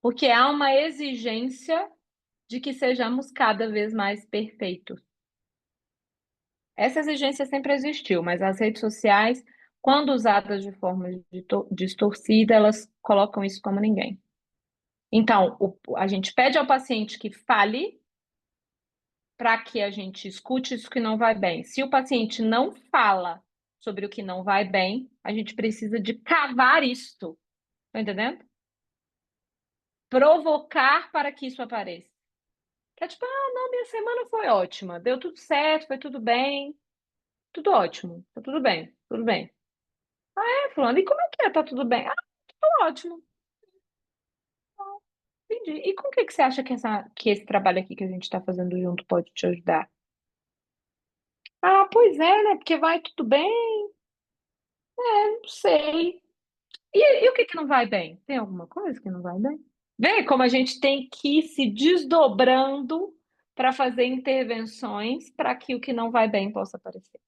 porque há uma exigência de que sejamos cada vez mais perfeitos. Essa exigência sempre existiu, mas as redes sociais, quando usadas de forma distorcida, elas colocam isso como ninguém. Então, a gente pede ao paciente que fale para que a gente escute isso que não vai bem. Se o paciente não fala sobre o que não vai bem, a gente precisa de cavar isto. Tá entendendo? Provocar para que isso apareça. Que é tipo, não, minha semana foi ótima, deu tudo certo, foi tudo bem, tudo ótimo, tá tudo bem, tudo bem. Fulano, e como é que é? Tá tudo bem? Tudo ótimo. Entendi. E com o que que você acha que esse trabalho aqui que a gente está fazendo junto pode te ajudar? Pois é, né? Porque vai tudo bem, não sei. E o que que não vai bem? Tem alguma coisa que não vai bem? Vê como a gente tem que ir se desdobrando para fazer intervenções para que o que não vai bem possa aparecer.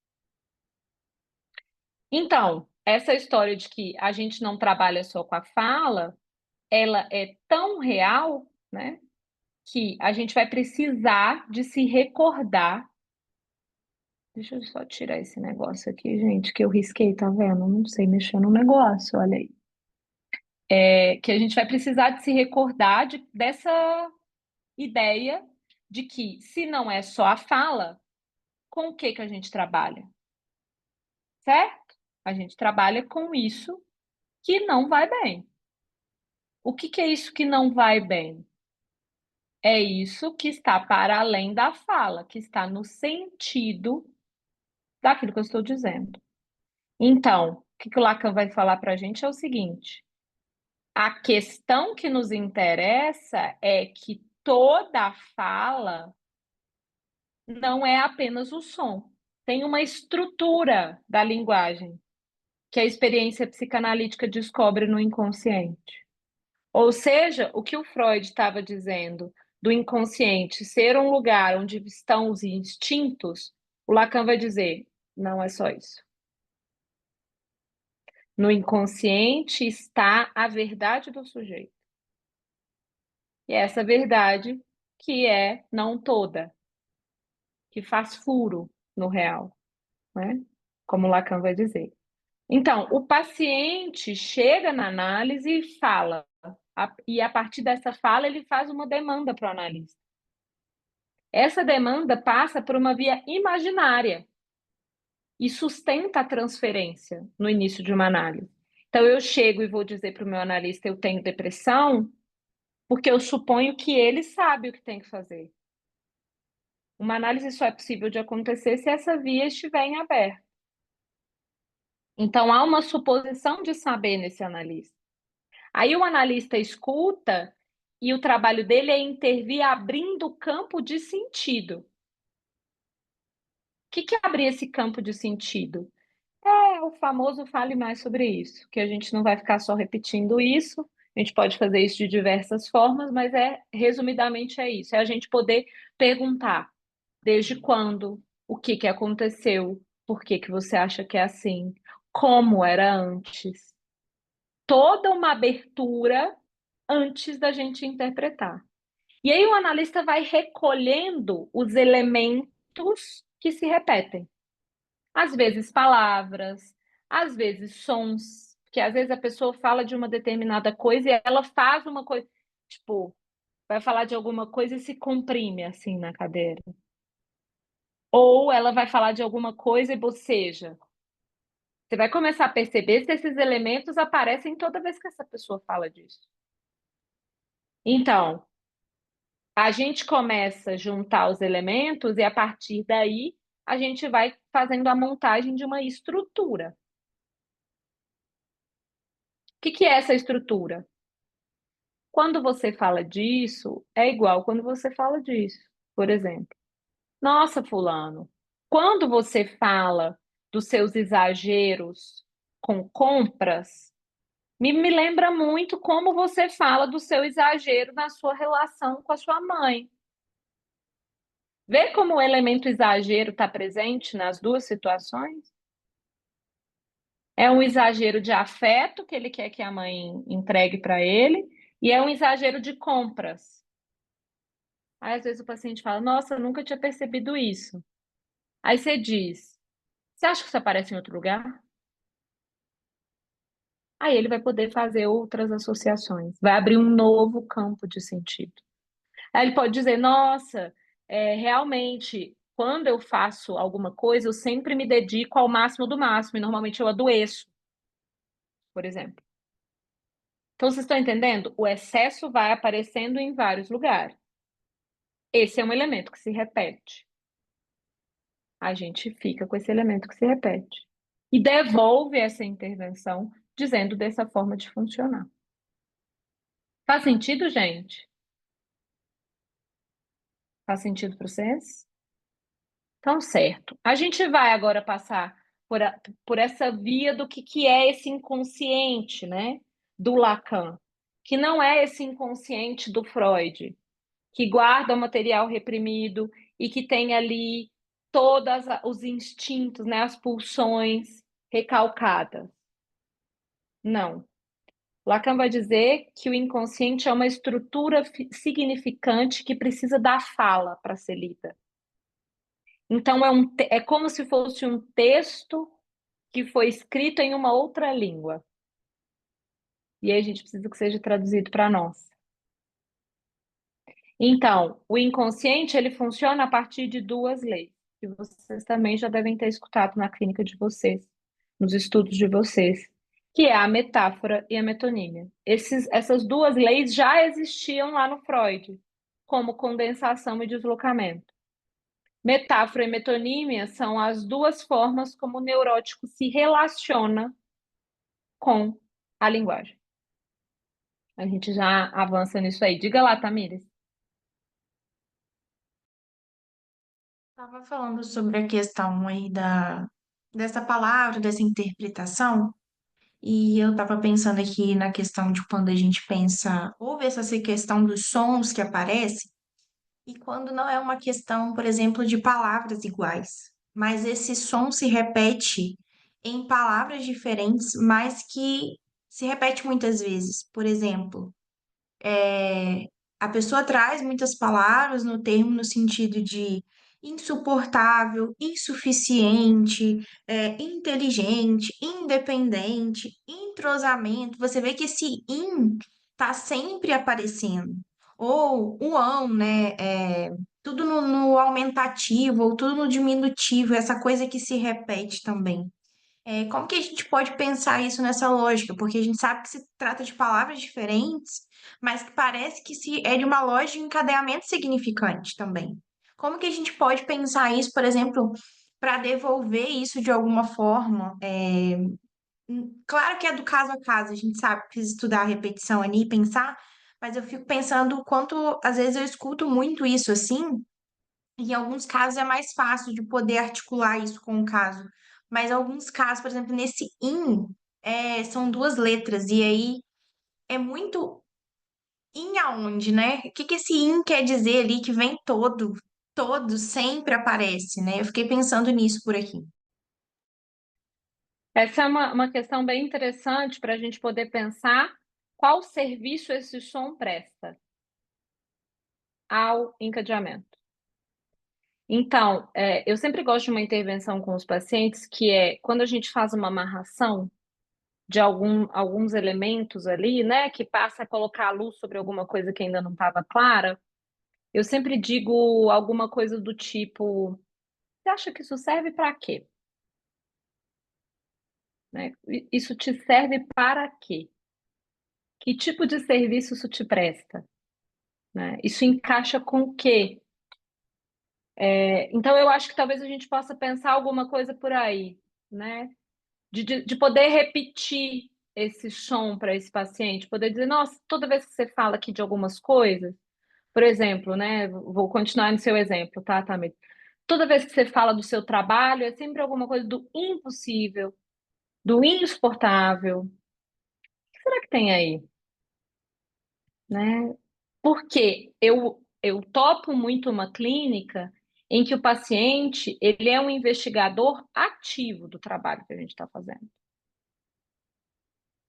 Então, essa história de que a gente não trabalha só com a fala, ela é tão real, né, que a gente vai precisar de se recordar. Deixa eu só tirar esse negócio aqui, gente, que eu risquei, tá vendo? Não sei mexer no negócio, olha aí. que a gente vai precisar de se recordar dessa ideia de que, se não é só a fala, com o que a gente trabalha? Certo? A gente trabalha com isso que não vai bem. O que é isso que não vai bem? É isso que está para além da fala, que está no sentido daquilo que eu estou dizendo. Então, o que o Lacan vai falar para a gente é o seguinte: a questão que nos interessa é que toda fala não é apenas o som, tem uma estrutura da linguagem que a experiência psicanalítica descobre no inconsciente. Ou seja, o que o Freud estava dizendo do inconsciente ser um lugar onde estão os instintos, o Lacan vai dizer, não é só isso. No inconsciente está a verdade do sujeito. E essa verdade que é não toda, que faz furo no real, né? Como Lacan vai dizer. Então, o paciente chega na análise e fala, e a partir dessa fala ele faz uma demanda para o analista. Essa demanda passa por uma via imaginária e sustenta a transferência no início de uma análise. Então, eu chego e vou dizer para o meu analista, eu tenho depressão, porque eu suponho que ele sabe o que tem que fazer. Uma análise só é possível de acontecer se essa via estiver em aberto. Então, há uma suposição de saber nesse analista. Aí o analista escuta e o trabalho dele é intervir abrindo o campo de sentido. O que é abrir esse campo de sentido? É o famoso fale mais sobre isso, que a gente não vai ficar só repetindo isso, a gente pode fazer isso de diversas formas, mas resumidamente é isso, é a gente poder perguntar desde quando, o que aconteceu, por que você acha que é assim, como era antes. Toda uma abertura antes da gente interpretar. E aí o analista vai recolhendo os elementos que se repetem. Às vezes palavras, às vezes sons, que às vezes a pessoa fala de uma determinada coisa e ela faz uma coisa, tipo, vai falar de alguma coisa e se comprime assim na cadeira. Ou ela vai falar de alguma coisa e boceja. Você vai começar a perceber se esses elementos aparecem toda vez que essa pessoa fala disso. Então, a gente começa a juntar os elementos e a partir daí a gente vai fazendo a montagem de uma estrutura. O que é essa estrutura? Quando você fala disso, é igual quando você fala disso. Por exemplo, nossa, fulano, quando você fala dos seus exageros com compras, me lembra muito como você fala do seu exagero na sua relação com a sua mãe. Vê como o elemento exagero está presente nas duas situações? É um exagero de afeto que ele quer que a mãe entregue para ele, e é um exagero de compras. Aí, às vezes, o paciente fala: Nossa, eu nunca tinha percebido isso. Aí você diz: Você acha que isso aparece em outro lugar? Aí ele vai poder fazer outras associações, vai abrir um novo campo de sentido. Aí ele pode dizer: Nossa, realmente, quando eu faço alguma coisa, eu sempre me dedico ao máximo do máximo, e normalmente eu adoeço, por exemplo. Então, vocês estão entendendo? O excesso vai aparecendo em vários lugares. Esse é um elemento que se repete. A gente fica com esse elemento que se repete. E devolve essa intervenção dizendo dessa forma de funcionar. Faz sentido, gente? Faz sentido para vocês? Então, certo. A gente vai agora passar por essa via do que é esse inconsciente, né? Do Lacan, que não é esse inconsciente do Freud, que guarda o material reprimido e que tem ali todos os instintos, né? As pulsões recalcadas. Não. Lacan vai dizer que o inconsciente é uma estrutura significante que precisa da fala para ser lida. Então, é como se fosse um texto que foi escrito em uma outra língua. E aí a gente precisa que seja traduzido para nós. Então, o inconsciente, ele funciona a partir de duas leis, que vocês também já devem ter escutado na clínica de vocês, nos estudos de vocês, que é a metáfora e a metonímia. Essas duas leis já existiam lá no Freud, como condensação e deslocamento. Metáfora e metonímia são as duas formas como o neurótico se relaciona com a linguagem. A gente já avança nisso aí. Diga lá, Tamires. Estava falando sobre a questão aí dessa palavra, dessa interpretação, e eu estava pensando aqui na questão de quando a gente pensa, houve essa questão dos sons que aparecem, e quando não é uma questão, por exemplo, de palavras iguais, mas esse som se repete em palavras diferentes, mas que se repete muitas vezes. Por exemplo, a pessoa traz muitas palavras no termo no sentido de insuportável, insuficiente, inteligente, independente, entrosamento. Você vê que esse in está sempre aparecendo. Ou o ão, né? Tudo no aumentativo, ou tudo no diminutivo, essa coisa que se repete também. Como que a gente pode pensar isso nessa lógica? Porque a gente sabe que se trata de palavras diferentes, mas que parece que se é de uma lógica de encadeamento significante também. Como que a gente pode pensar isso, por exemplo, para devolver isso de alguma forma? Claro que é do caso a caso, a gente sabe que precisa estudar a repetição ali e pensar, mas eu fico pensando o quanto às vezes eu escuto muito isso assim, e em alguns casos é mais fácil de poder articular isso com o caso. Mas em alguns casos, por exemplo, nesse in, são duas letras, e aí é muito in aonde, né? O que que esse in quer dizer ali, que vem todo, sempre aparece, né? Eu fiquei pensando nisso por aqui. Essa é uma questão bem interessante para a gente poder pensar qual serviço esse som presta ao encadeamento. Então, eu sempre gosto de uma intervenção com os pacientes que é quando a gente faz uma amarração de alguns elementos ali, né, que passa a colocar a luz sobre alguma coisa que ainda não estava clara, eu sempre digo alguma coisa do tipo: você acha que isso serve para quê? Né? Isso te serve para quê? Que tipo de serviço isso te presta? Né? Isso encaixa com o quê? Então, eu acho que talvez a gente possa pensar alguma coisa por aí, né? De poder repetir esse som para esse paciente, poder dizer, nossa, toda vez que você fala aqui de algumas coisas, por exemplo, né? Vou continuar no seu exemplo, tá, Tamir? Toda vez que você fala do seu trabalho, é sempre alguma coisa do impossível, do insuportável. O que será que tem aí? Né? Porque eu topo muito uma clínica em que o paciente ele é um investigador ativo do trabalho que a gente está fazendo.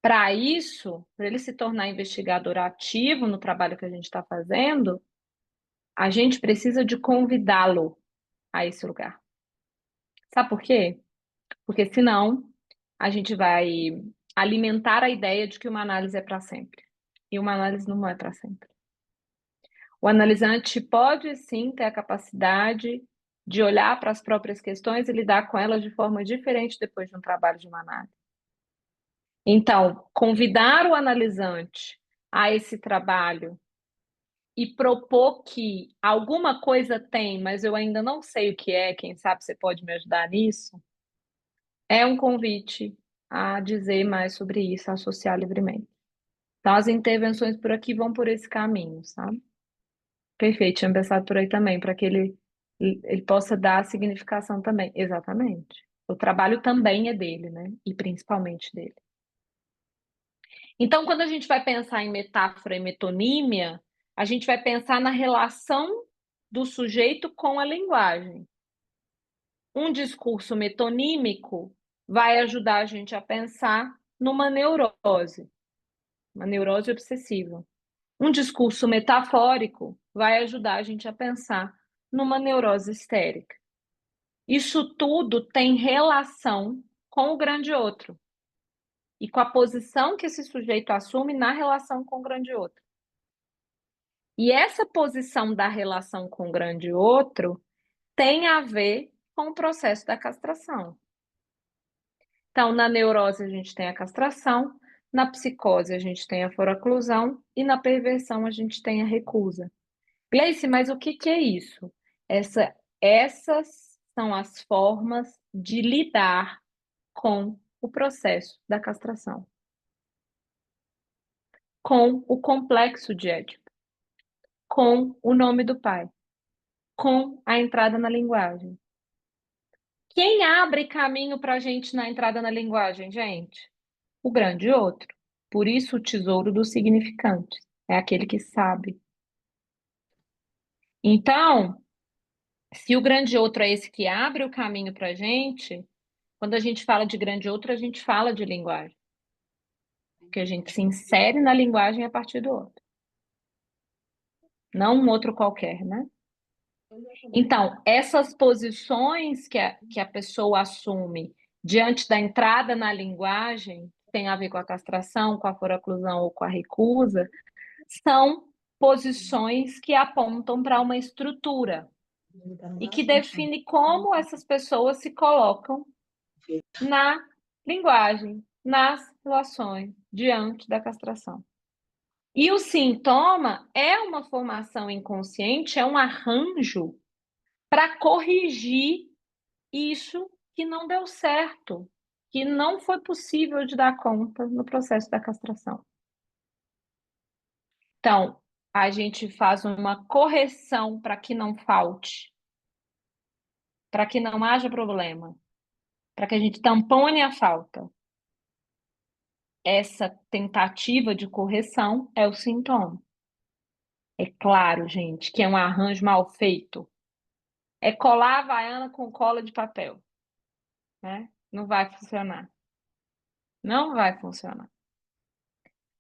Para isso, para ele se tornar investigador ativo no trabalho que a gente está fazendo, a gente precisa de convidá-lo a esse lugar. Sabe por quê? Porque senão a gente vai alimentar a ideia de que uma análise é para sempre. E uma análise não é para sempre. O analisante pode sim ter a capacidade de olhar para as próprias questões e lidar com elas de forma diferente depois de um trabalho de uma análise. Então, convidar o analisante a esse trabalho e propor que alguma coisa tem, mas eu ainda não sei o que é, quem sabe você pode me ajudar nisso, é um convite a dizer mais sobre isso, a associar livremente. Então, as intervenções por aqui vão por esse caminho, sabe? Perfeito, tinha pensado por aí também, para que ele possa dar significação também. Exatamente. O trabalho também é dele, né? E principalmente dele. Então, quando a gente vai pensar em metáfora e metonímia, a gente vai pensar na relação do sujeito com a linguagem. Um discurso metonímico vai ajudar a gente a pensar numa neurose, uma neurose obsessiva. Um discurso metafórico vai ajudar a gente a pensar numa neurose histérica. Isso tudo tem relação com o grande outro. e com a posição que esse sujeito assume na relação com o grande outro. E essa posição da relação com o grande outro tem a ver com o processo da castração. Então, na neurose a gente tem a castração, na psicose a gente tem a foroclusão e na perversão a gente tem a recusa. Gleice, mas o que é isso? Essas são as formas de lidar com o processo da castração, com o complexo de Édipo, com o nome do pai, com a entrada na linguagem. Quem abre caminho para a gente na entrada na linguagem, gente? O grande outro. Por isso, o tesouro do significante é aquele que sabe. Então, se o grande outro é esse que abre o caminho para a gente, quando a gente fala de grande outro, a gente fala de linguagem. Porque a gente se insere na linguagem a partir do outro. Não um outro qualquer, né? Então, essas posições que a pessoa assume diante da entrada na linguagem, tem a ver com a castração, com a foroclusão ou com a recusa, são posições que apontam para uma estrutura e que define como essas pessoas se colocam na linguagem, nas relações, diante da castração. E o sintoma é uma formação inconsciente, é um arranjo para corrigir isso que não deu certo, que não foi possível de dar conta no processo da castração. Então, a gente faz uma correção para que não falte, para que não haja problema, para que a gente tampone a falta. Essa tentativa de correção é o sintoma. É claro, gente, que é um arranjo mal feito. É colar a Havaiana com cola de papel, né? Não vai funcionar. Não vai funcionar.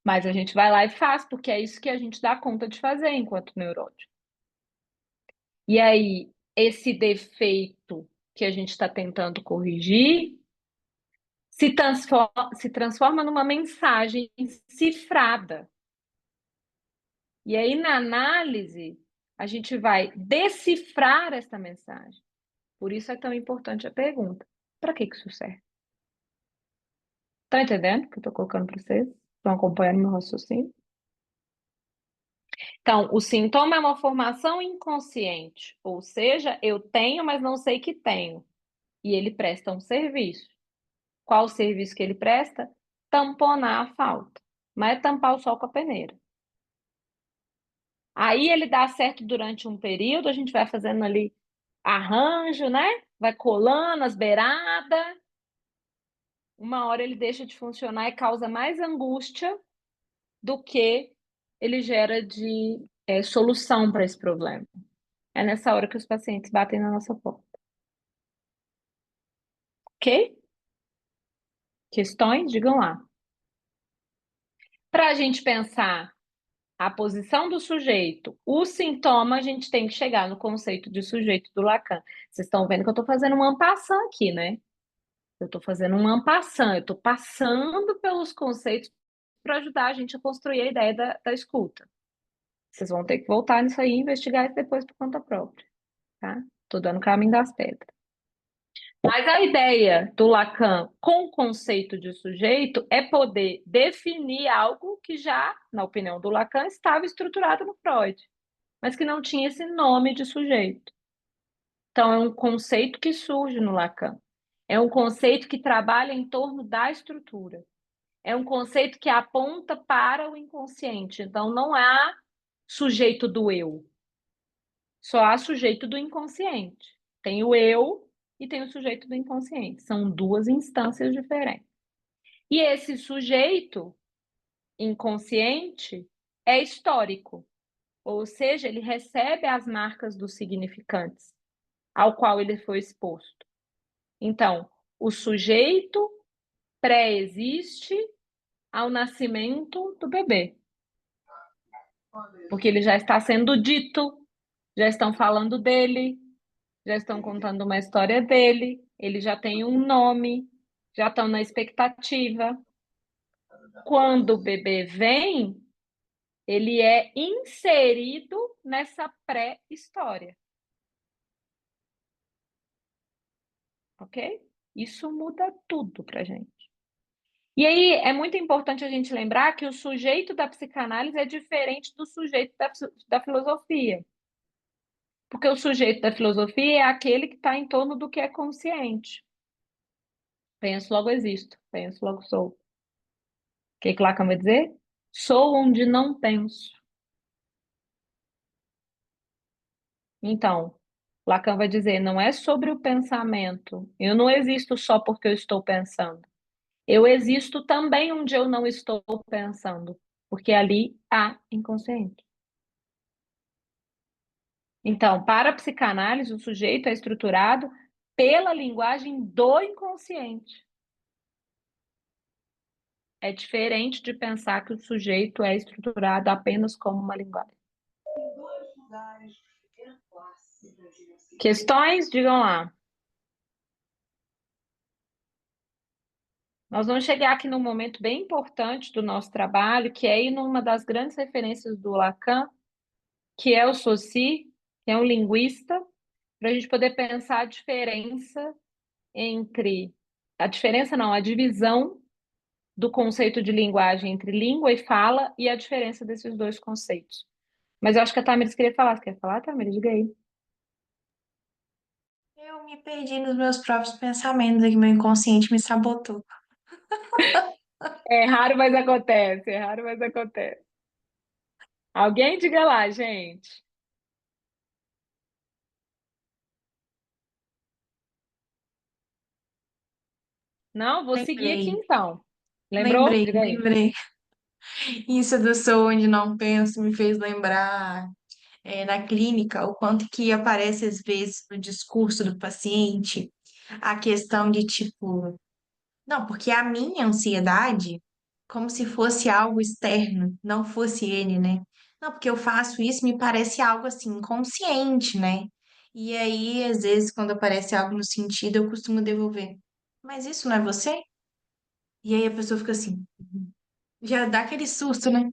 Mas a gente vai lá e faz, porque é isso que a gente dá conta de fazer enquanto neurótico. E aí, esse defeito que a gente está tentando corrigir se transforma numa mensagem cifrada. E aí, na análise, a gente vai decifrar essa mensagem. Por isso é tão importante a pergunta: para que isso serve? Estão entendendo o que eu estou colocando para vocês? Estão acompanhando meu raciocínio? Então, o sintoma é uma formação inconsciente, ou seja, eu tenho, mas não sei que tenho. E ele presta um serviço. Qual o serviço que ele presta? Tamponar a falta. Mas é tampar o sol com a peneira. Aí ele dá certo durante um período, a gente vai fazendo ali arranjo, né? Vai colando as beiradas. Uma hora ele deixa de funcionar e causa mais angústia do que ele gera de solução para esse problema. É nessa hora que os pacientes batem na nossa porta. Ok? Questões? Digam lá. Para a gente pensar a posição do sujeito, o sintoma, a gente tem que chegar no conceito de sujeito do Lacan. Vocês estão vendo que eu estou fazendo um en passant aqui, né? Eu estou fazendo um en passant, eu estou passando pelos conceitos para ajudar a gente a construir a ideia da escuta. Vocês vão ter que voltar nisso aí e investigar isso depois por conta própria, tá? Estou dando o caminho das pedras. Mas a ideia do Lacan com o conceito de sujeito é poder definir algo que já, na opinião do Lacan, estava estruturado no Freud, mas que não tinha esse nome de sujeito. Então, é um conceito que surge no Lacan. É um conceito que trabalha em torno da estrutura. É um conceito que aponta para o inconsciente. Então, não há sujeito do eu. Só há sujeito do inconsciente. Tem o eu e tem o sujeito do inconsciente. São duas instâncias diferentes. E esse sujeito inconsciente é histórico, ou seja, ele recebe as marcas dos significantes ao qual ele foi exposto. Então, o sujeito pré-existe ao nascimento do bebê, porque ele já está sendo dito, já estão falando dele, já estão contando uma história dele, ele já tem um nome, já estão na expectativa. quando o bebê vem, ele é inserido nessa pré-história, ok? Isso muda tudo pra gente. E aí é muito importante a gente lembrar que o sujeito da psicanálise é diferente do sujeito da filosofia. Porque o sujeito da filosofia é aquele que está em torno do que é consciente. Penso, logo existo. Penso, logo sou. O que Lacan vai dizer? Sou onde não penso. Então, Lacan vai dizer, não é sobre o pensamento. Eu não existo só porque eu estou pensando. Eu existo também onde eu não estou pensando, porque ali há inconsciente. Então, para a psicanálise, o sujeito é estruturado pela linguagem do inconsciente. É diferente de pensar que o sujeito é estruturado apenas como uma linguagem. Questões? Digam lá. Nós vamos chegar aqui num momento bem importante do nosso trabalho, que é ir numa das grandes referências do Lacan, que é o Saussure, que é um linguista, para a gente poder pensar a diferença entre... A diferença não, a divisão do conceito de linguagem entre língua e fala e a diferença desses dois conceitos. Mas eu acho que a Tamiris queria falar. Você quer falar, Tamiris? Diga aí. Eu me perdi nos meus próprios pensamentos, aqui meu inconsciente me sabotou. É raro, mas acontece. É raro, mas acontece. Alguém diga lá, gente. Não, vou seguir aqui Lembrei, então. Lembrou? lembrei, Diga aí. lembrei. Isso do sou onde não penso me fez lembrar, na clínica, o quanto que aparece às vezes no discurso do paciente a questão de tipo, não, porque a minha ansiedade, como se fosse algo externo, não fosse ele, né? Não, porque eu faço isso, me parece algo assim, inconsciente, né? E aí, às vezes, quando aparece algo no sentido, eu costumo devolver. Mas isso não é você? E aí a pessoa fica assim, já dá aquele susto, né?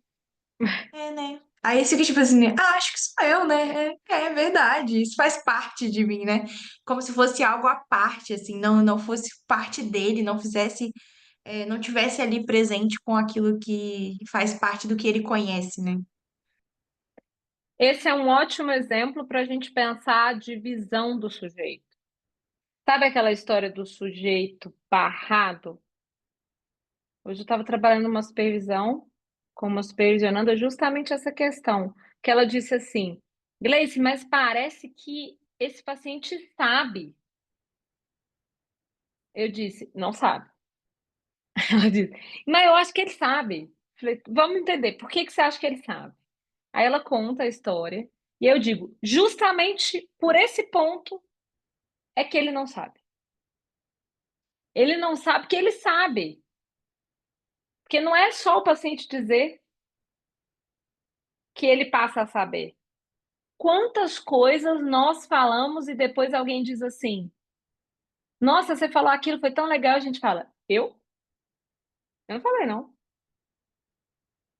É, né? Aí você fica tipo assim, né? Ah, acho que sou eu, né? É verdade, isso faz parte de mim, né? Como se fosse algo à parte, assim, não fosse parte dele, não fizesse, não tivesse ali presente com aquilo que faz parte do que ele conhece, né? Esse é um ótimo exemplo para a gente pensar a divisão do sujeito. Sabe aquela história do sujeito barrado? Hoje eu estava trabalhando numa supervisão, com uma supervisionanda, justamente essa questão, que ela disse assim, Gleice, mas parece que esse paciente sabe. Eu disse, não sabe. Ela disse, mas eu acho que ele sabe. Falei, vamos entender, por que que você acha que ele sabe? Aí ela conta a história, e eu digo, justamente por esse ponto é que ele não sabe. Ele não sabe que ele sabe. Porque não é só o paciente dizer que ele passa a saber. Quantas coisas nós falamos e depois alguém diz assim: Nossa, você falou aquilo, foi tão legal. A gente fala: Eu? Eu não falei, não.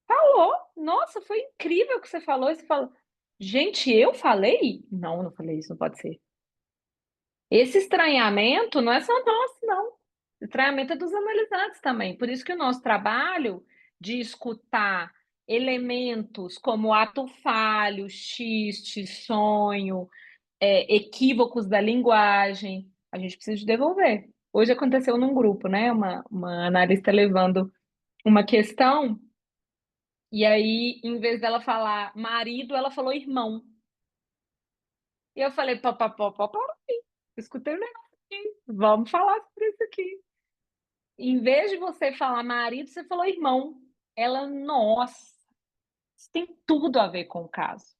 Falou. Nossa, foi incrível o que você falou. E você falou: Gente, eu falei? Não, não falei isso, não pode ser. Esse estranhamento não é só nosso, não. O estranhamento é dos analisantes também. Por isso que o nosso trabalho de escutar elementos como ato falho, xiste, sonho, equívocos da linguagem, a gente precisa de devolver. Hoje aconteceu num grupo, né? Uma analista levando uma questão, e aí, em vez dela falar marido, ela falou irmão. E eu falei, pá, escutei o negócio aqui, vamos falar sobre isso aqui. Em vez de você falar marido, você falou irmão. Ela, nossa, isso tem tudo a ver com o caso.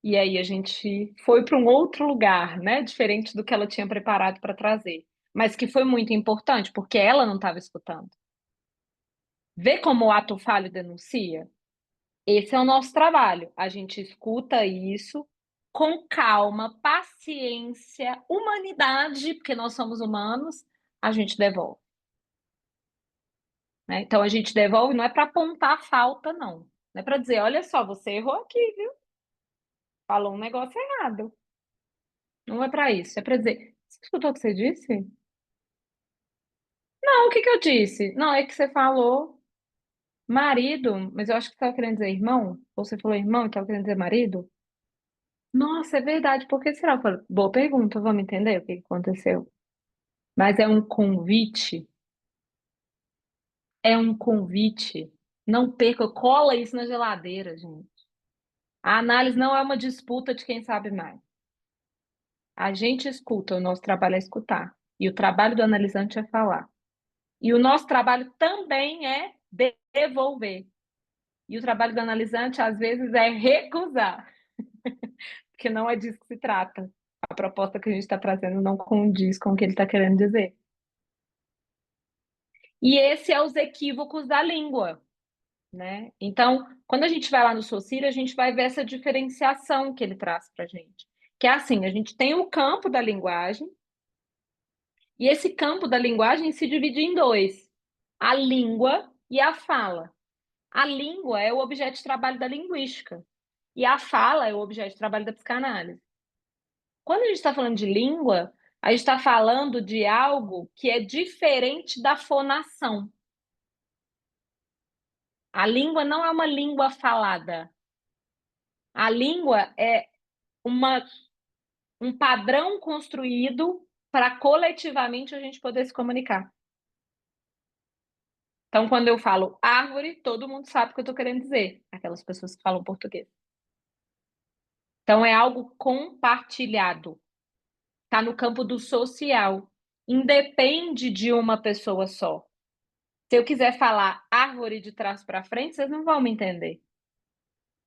E aí a gente foi para um outro lugar, né? Diferente do que ela tinha preparado para trazer. Mas que foi muito importante, porque ela não estava escutando. Vê como o ato falho denuncia? Esse é o nosso trabalho. A gente escuta isso com calma, paciência, humanidade, porque nós somos humanos, a gente devolve. né? Então a gente devolve, não é para apontar a falta, não. Não é para dizer, olha só, você errou aqui, viu? Falou um negócio errado. Não é para isso, é para dizer, você escutou o que você disse? Não, o que que eu disse? Não, é que você falou marido, mas eu acho que você estava querendo dizer irmão? Ou você falou irmão e estava querendo dizer marido? Nossa, é verdade, por que será? Eu falei, boa pergunta, vamos entender o que que aconteceu. Mas é um convite, é um convite. Não perca, cola isso na geladeira, gente. A análise não é uma disputa de quem sabe mais. A gente escuta, o nosso trabalho é escutar. E o trabalho do analisante é falar. E o nosso trabalho também é devolver. E o trabalho do analisante, às vezes, é recusar, porque não é disso que se trata. A proposta que a gente está trazendo não condiz com o que ele está querendo dizer. E esse é os equívocos da língua, né? Então, quando a gente vai lá no Saussure, a gente vai ver essa diferenciação que ele traz para a gente. Que é assim, a gente tem o campo da linguagem, e esse campo da linguagem se divide em dois: a língua e a fala. A língua é o objeto de trabalho da linguística, e a fala é o objeto de trabalho da psicanálise. Quando a gente está falando de língua, a gente está falando de algo que é diferente da fonação. A língua não é uma língua falada. A língua é uma, um padrão construído para coletivamente a gente poder se comunicar. Então, quando eu falo árvore, todo mundo sabe o que eu estou querendo dizer, aquelas pessoas que falam português. Então, é algo compartilhado. Está no campo do social. Independe de uma pessoa só. Se eu quiser falar árvore de trás para frente, vocês não vão me entender.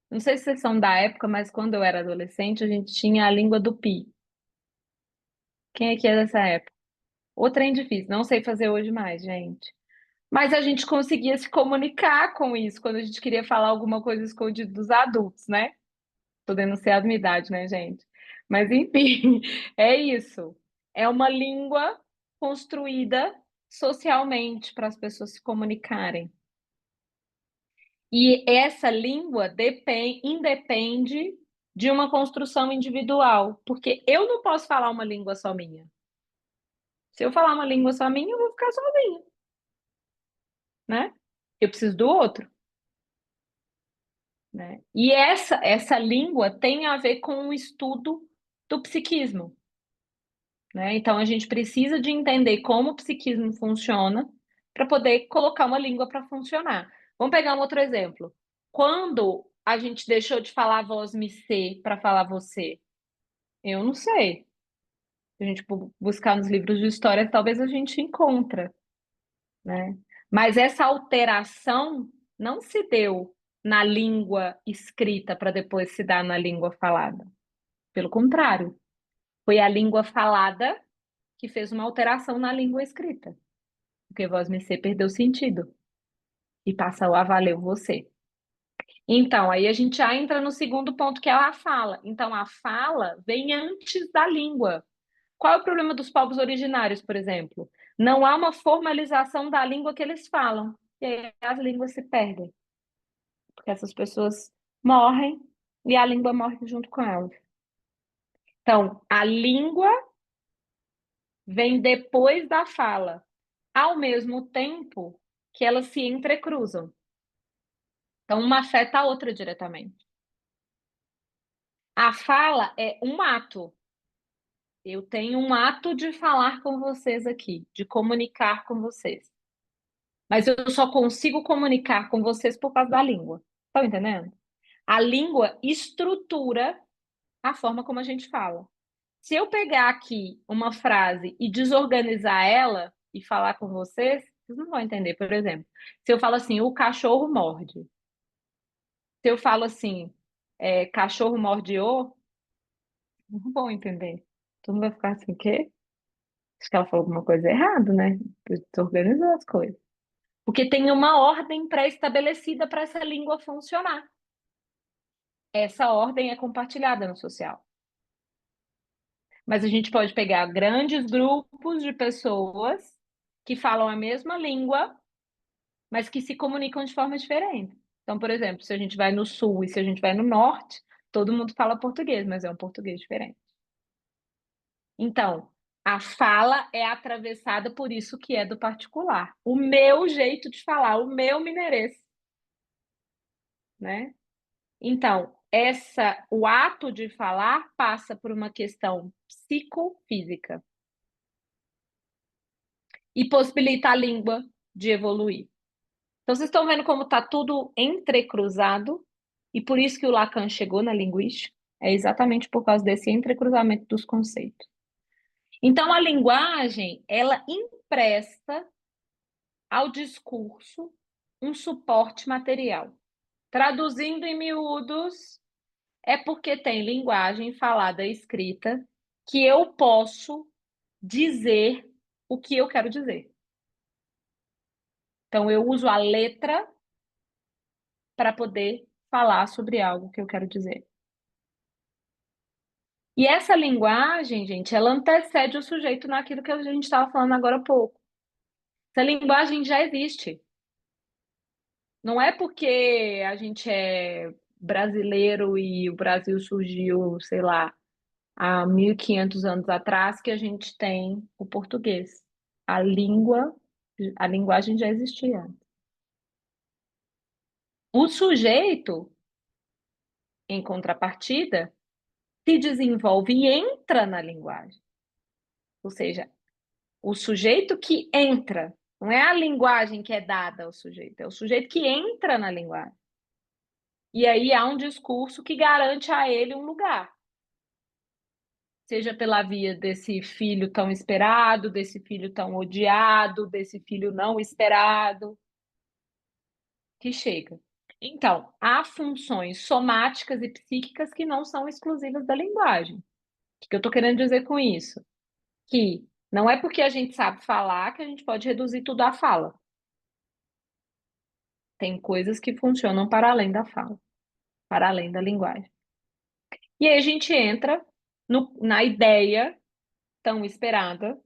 Não sei se vocês são da época, mas quando eu era adolescente, a gente tinha a língua do pi. Quem aqui é dessa época? O trem difícil, não sei fazer hoje mais, gente. Mas a gente conseguia se comunicar com isso quando a gente queria falar alguma coisa escondida dos adultos, né? Tô denunciando minha idade, né, gente? Mas enfim, é isso. É uma língua construída socialmente para as pessoas se comunicarem. E essa língua independe de uma construção individual, porque eu não posso falar uma língua só minha. Se eu falar uma língua só minha, eu vou ficar sozinha, né? Eu preciso do outro, né? E essa língua tem a ver com o estudo do psiquismo, né? Então a gente precisa de entender como o psiquismo funciona para poder colocar uma língua para funcionar. Vamos pegar um outro exemplo. Quando a gente deixou de falar voz me ser para falar você? Eu não sei. Se a gente buscar nos livros de história, talvez a gente encontra, né? Mas essa alteração não se deu na língua escrita para depois se dar na língua falada. Pelo contrário, foi a língua falada que fez uma alteração na língua escrita, porque voz me ser perdeu sentido e passou a valer o você. Então, aí a gente já entra no segundo ponto, que é a fala. Então, a fala vem antes da língua. Qual é o problema dos povos originários, por exemplo? Não há uma formalização da língua que eles falam. E aí as línguas se perdem, porque essas pessoas morrem e a língua morre junto com elas. Então, a língua vem depois da fala, ao mesmo tempo que elas se entrecruzam. Então, uma afeta a outra diretamente. A fala é um ato. Eu tenho um ato de falar com vocês aqui, de comunicar com vocês. Mas eu só consigo comunicar com vocês por causa da língua. Estão entendendo? A língua estrutura a forma como a gente fala. Se eu pegar aqui uma frase e desorganizar ela e falar com vocês, vocês não vão entender. Por exemplo, se eu falo assim, o cachorro morde. Se eu falo assim, cachorro morde o, não vão entender. Todo mundo vai ficar assim, o quê? Acho que ela falou alguma coisa errada, né? Desorganizou as coisas. Porque tem uma ordem pré-estabelecida para essa língua funcionar. Essa ordem é compartilhada no social. Mas a gente pode pegar grandes grupos de pessoas que falam a mesma língua mas que se comunicam de forma diferente. Então, por exemplo, se a gente vai no sul e se a gente vai no norte, todo mundo fala português, mas é um português diferente. Então, a fala é atravessada por isso que é do particular. O meu jeito de falar, o meu mineirês, né? Então, o ato de falar passa por uma questão psicofísica e possibilita a língua de evoluir. Então, vocês estão vendo como está tudo entrecruzado e por isso que o Lacan chegou na linguística? É exatamente por causa desse entrecruzamento dos conceitos. Então, a linguagem, ela empresta ao discurso um suporte material. Traduzindo em miúdos, é porque tem linguagem falada e escrita que eu posso dizer o que eu quero dizer. Então, eu uso a letra para poder falar sobre algo que eu quero dizer. E essa linguagem, gente, ela antecede o sujeito naquilo que a gente estava falando agora há pouco. Essa linguagem já existe. Não é porque a gente é brasileiro e o Brasil surgiu, sei lá, há 1.500 anos atrás que a gente tem o português. A linguagem já existia. O sujeito, em contrapartida, se desenvolve e entra na linguagem. Ou seja, o sujeito que entra, não é a linguagem que é dada ao sujeito, é o sujeito que entra na linguagem. E aí há um discurso que garante a ele um lugar. Seja pela via desse filho tão esperado, desse filho tão odiado, desse filho não esperado, que chega. Então, há funções somáticas e psíquicas que não são exclusivas da linguagem. O que eu estou querendo dizer com isso? Que não é porque a gente sabe falar que a gente pode reduzir tudo à fala. Tem coisas que funcionam para além da fala, para além da linguagem. E aí a gente entra na ideia tão esperada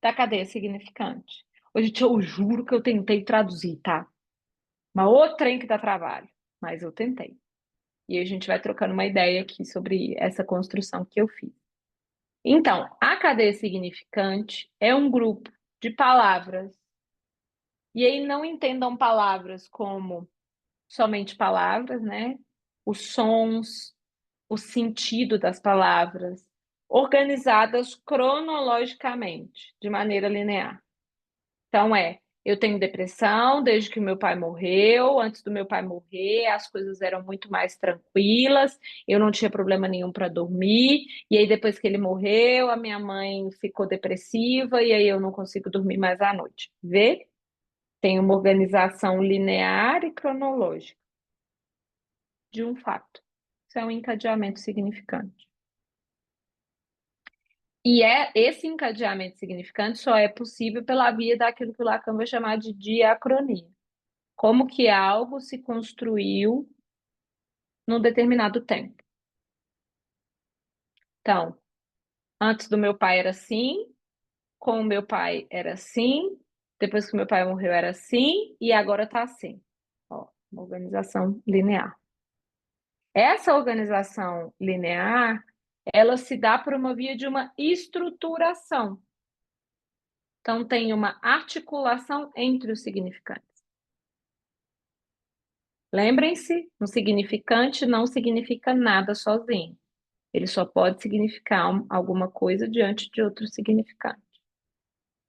da cadeia significante. Hoje eu juro que eu tentei traduzir, tá? Uma outra trem que dá trabalho, mas eu tentei. E a gente vai trocando uma ideia aqui sobre essa construção que eu fiz. Então, a cadeia significante é um grupo de palavras. E aí não entendam palavras como somente palavras, né? Os sons, o sentido das palavras, organizadas cronologicamente, de maneira linear. Então, eu tenho depressão desde que meu pai morreu. Antes do meu pai morrer, as coisas eram muito mais tranquilas, eu não tinha problema nenhum para dormir. E aí, depois que ele morreu, a minha mãe ficou depressiva e aí eu não consigo dormir mais à noite. Vê? Tem uma organização linear e cronológica de um fato. Isso é um encadeamento significante. E esse encadeamento significante só é possível pela via daquilo que o Lacan vai chamar de diacronia. Como que algo se construiu num determinado tempo. Então, antes do meu pai era assim, com o meu pai era assim, depois que meu pai morreu era assim, e agora está assim. Ó, uma organização linear. Essa organização linear, ela se dá por uma via de uma estruturação. Então, tem uma articulação entre os significantes. Lembrem-se, um significante não significa nada sozinho. Ele só pode significar alguma coisa diante de outro significante.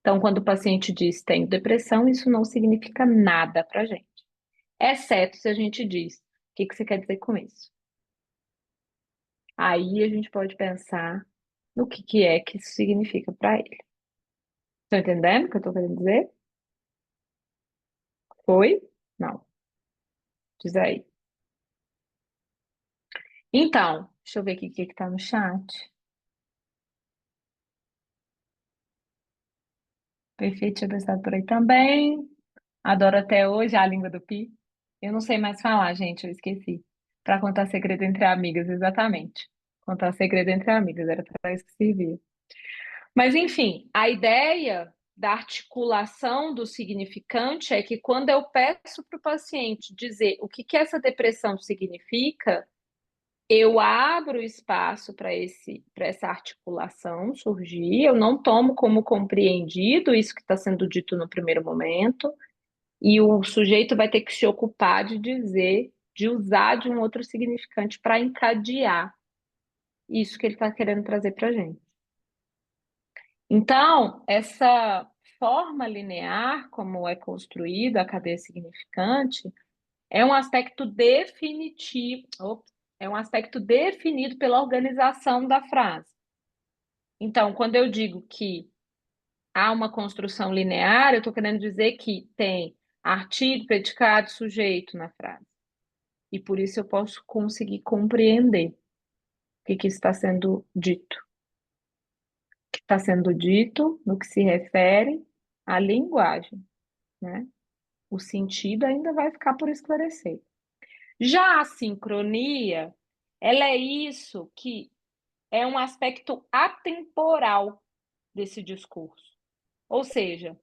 Então, quando o paciente diz tenho depressão, isso não significa nada para a gente. Exceto se a gente diz o que você quer dizer com isso. Aí a gente pode pensar no que é que isso significa para ele. Estão entendendo o que eu estou querendo dizer? Foi? Não. Diz aí. Então, deixa eu ver aqui o que está no chat. Perfeito, tinha pensado por aí também. Adoro até hoje a língua do Pi. Eu não sei mais falar, gente, eu esqueci. Para contar segredo entre amigas, exatamente. Contar segredo entre amigas, era para isso que servia. Mas, enfim, a ideia da articulação do significante é que quando eu peço para o paciente dizer o que essa depressão significa, eu abro espaço para essa articulação surgir, eu não tomo como compreendido isso que está sendo dito no primeiro momento, e o sujeito vai ter que se ocupar de dizer, de usar de um outro significante para encadear isso que ele está querendo trazer para a gente. Então, essa forma linear, como é construída a cadeia significante, é um aspecto definitivo, é um aspecto definido pela organização da frase. Então, quando eu digo que há uma construção linear, eu estou querendo dizer que tem artigo, predicado, sujeito na frase. E por isso eu posso conseguir compreender o que está sendo dito. O que está sendo dito no que se refere à linguagem, né? O sentido ainda vai ficar por esclarecer. Já a sincronia, ela é isso que é um aspecto atemporal desse discurso. Ou seja,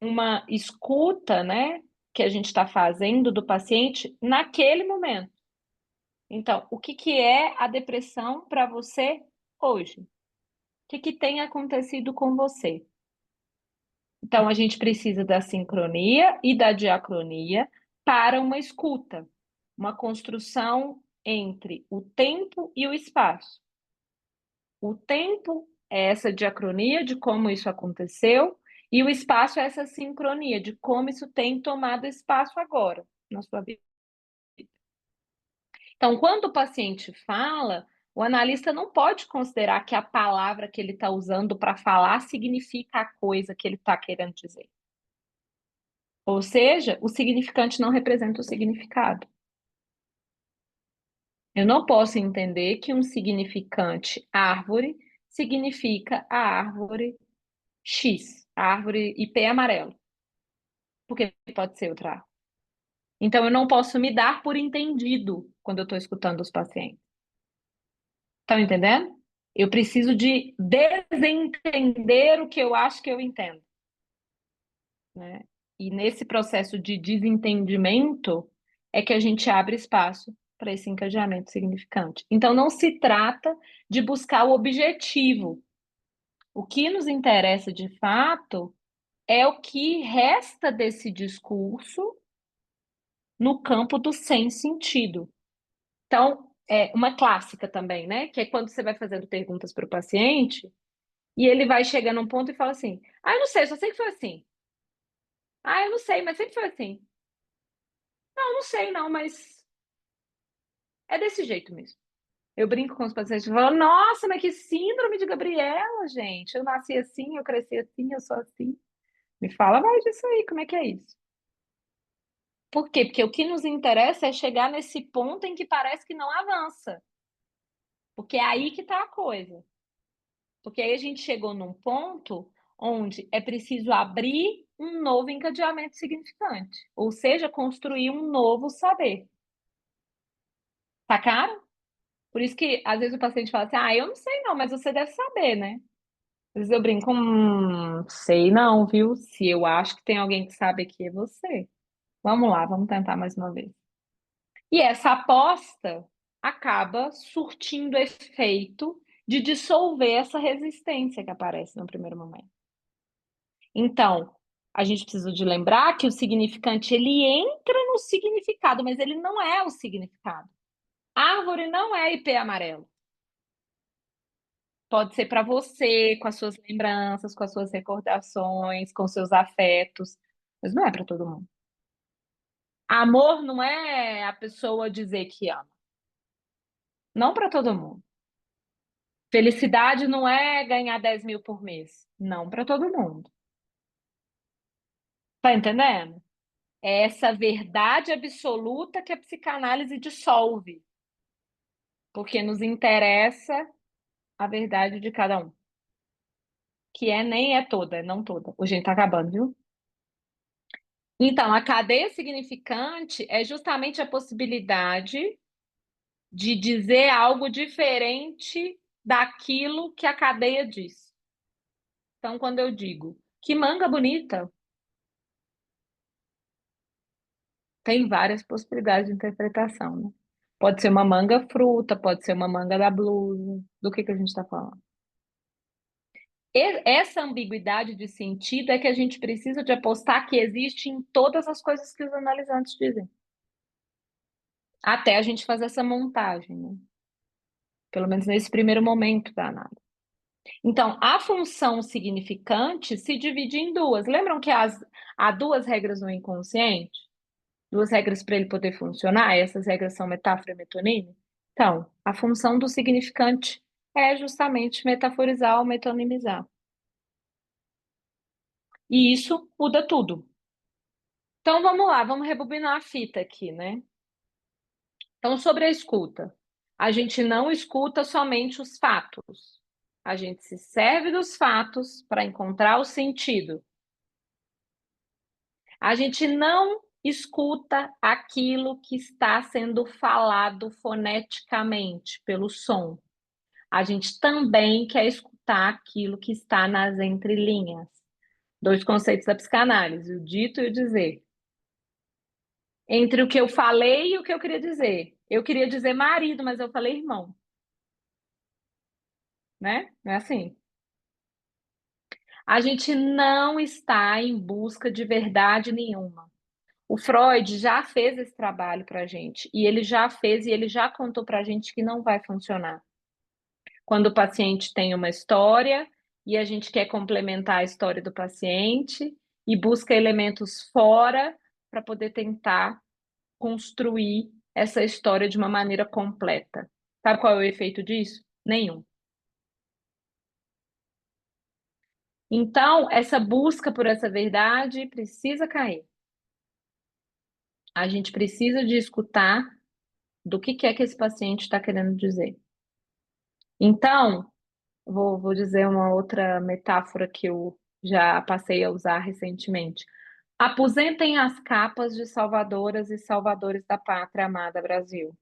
uma escuta, né, que a gente está fazendo do paciente naquele momento. Então, o que é a depressão para você hoje? O que tem acontecido com você? Então, a gente precisa da sincronia e da diacronia para uma escuta, uma construção entre o tempo e o espaço. O tempo é essa diacronia de como isso aconteceu, e o espaço é essa sincronia de como isso tem tomado espaço agora na sua vida. Então, quando o paciente fala, o analista não pode considerar que a palavra que ele está usando para falar significa a coisa que ele está querendo dizer. Ou seja, o significante não representa o significado. Eu não posso entender que um significante árvore significa a árvore X, a árvore IP amarelo, porque pode ser outra árvore. Então, eu não posso me dar por entendido quando eu estou escutando os pacientes. Estão entendendo? Eu preciso de desentender o que eu acho que eu entendo, né? E nesse processo de desentendimento é que a gente abre espaço para esse encadeamento significante. Então, não se trata de buscar o objetivo. O que nos interessa de fato é o que resta desse discurso no campo do sem sentido. Então, é uma clássica também, né? Que é quando você vai fazendo perguntas para o paciente e ele vai chegando a um ponto e fala assim: ah, eu não sei, só sei que foi assim. Ah, eu não sei, mas sempre foi assim. Não, não sei não, mas é desse jeito mesmo. Eu brinco com os pacientes e falo: nossa, mas que síndrome de Gabriela, gente. Eu nasci assim, eu cresci assim, eu sou assim. Me fala mais disso aí, como é que é isso? Por quê? Porque o que nos interessa é chegar nesse ponto em que parece que não avança. Porque é aí que está a coisa. Porque aí a gente chegou num ponto onde é preciso abrir um novo encadeamento significante, ou seja, construir um novo saber. Sacaram? Por isso que às vezes o paciente fala assim: ah, eu não sei não, mas você deve saber, né? Às vezes eu brinco: sei não, viu? Se eu acho que tem alguém que sabe aqui, é você. Vamos lá, vamos tentar mais uma vez. E essa aposta acaba surtindo efeito de dissolver essa resistência que aparece no primeiro momento. Então, a gente precisa de lembrar que o significante ele entra no significado, mas ele não é o significado. Árvore não é IP amarelo. Pode ser para você, com as suas lembranças, com as suas recordações, com seus afetos, mas não é para todo mundo. Amor não é a pessoa dizer que ama. Não para todo mundo. Felicidade não é ganhar 10 mil por mês. Não para todo mundo. Tá entendendo? É essa verdade absoluta que a psicanálise dissolve. Porque nos interessa a verdade de cada um. Que nem é toda, não toda. O gente tá acabando, viu? Então, a cadeia significante é justamente a possibilidade de dizer algo diferente daquilo que a cadeia diz. Então, quando eu digo Que manga bonita! Tem várias possibilidades de interpretação, né? Pode ser uma manga fruta, pode ser uma manga da blusa. Do que a gente está falando? Essa ambiguidade de sentido é que a gente precisa de apostar que existe em todas as coisas que os analisantes dizem. Até a gente fazer essa montagem, né? Pelo menos nesse primeiro momento da análise. Então, a função significante se divide em duas. Lembram que há duas regras no inconsciente? Duas regras para ele poder funcionar? Essas regras são metáfora e metonímia? Então, a função do significante é justamente metaforizar ou metonimizar. E isso muda tudo. Então, vamos lá, vamos rebobinar a fita aqui, né? Então, sobre a escuta. A gente não escuta somente os fatos. A gente se serve dos fatos para encontrar o sentido. A gente não escuta aquilo que está sendo falado foneticamente, pelo som. A gente também quer escutar aquilo que está nas entrelinhas. Dois conceitos da psicanálise, o dito e o dizer. Entre o que eu falei e o que eu queria dizer. Eu queria dizer marido, mas eu falei irmão. Né? Não é assim. A gente não está em busca de verdade nenhuma. O Freud já fez esse trabalho para a gente, e ele já fez e ele já contou para a gente que não vai funcionar. Quando o paciente tem uma história e a gente quer complementar a história do paciente e busca elementos fora para poder tentar construir essa história de uma maneira completa. Sabe qual é o efeito disso? Nenhum. Então, essa busca por essa verdade precisa cair. A gente precisa de escutar do que é que esse paciente está querendo dizer. Então, vou dizer uma outra metáfora que eu já passei a usar recentemente. Aposentem as capas de salvadoras e salvadores da pátria amada Brasil.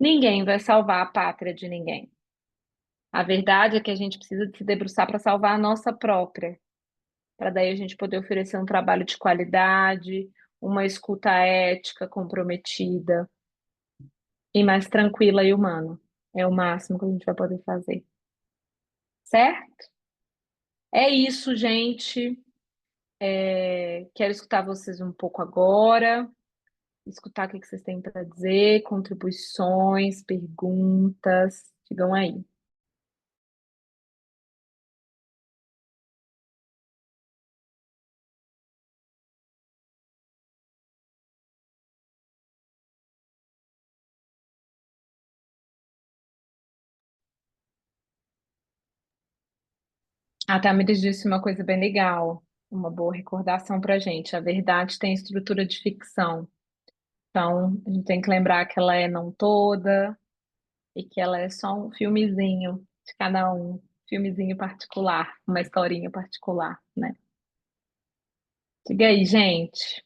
Ninguém vai salvar a pátria de ninguém. A verdade é que a gente precisa de se debruçar para salvar a nossa própria, para daí a gente poder oferecer um trabalho de qualidade, uma escuta ética, comprometida e mais tranquila e humana. É o máximo que a gente vai poder fazer. Certo? É isso, gente. Quero escutar vocês um pouco agora, escutar o que vocês têm para dizer, contribuições, perguntas. Digam aí. A Tamiris disse uma coisa bem legal, uma boa recordação para a gente. A verdade tem estrutura de ficção. Então, a gente tem que lembrar que ela é não toda e que ela é só um filmezinho de cada um, filmezinho particular, uma historinha particular, né? Diga aí, gente.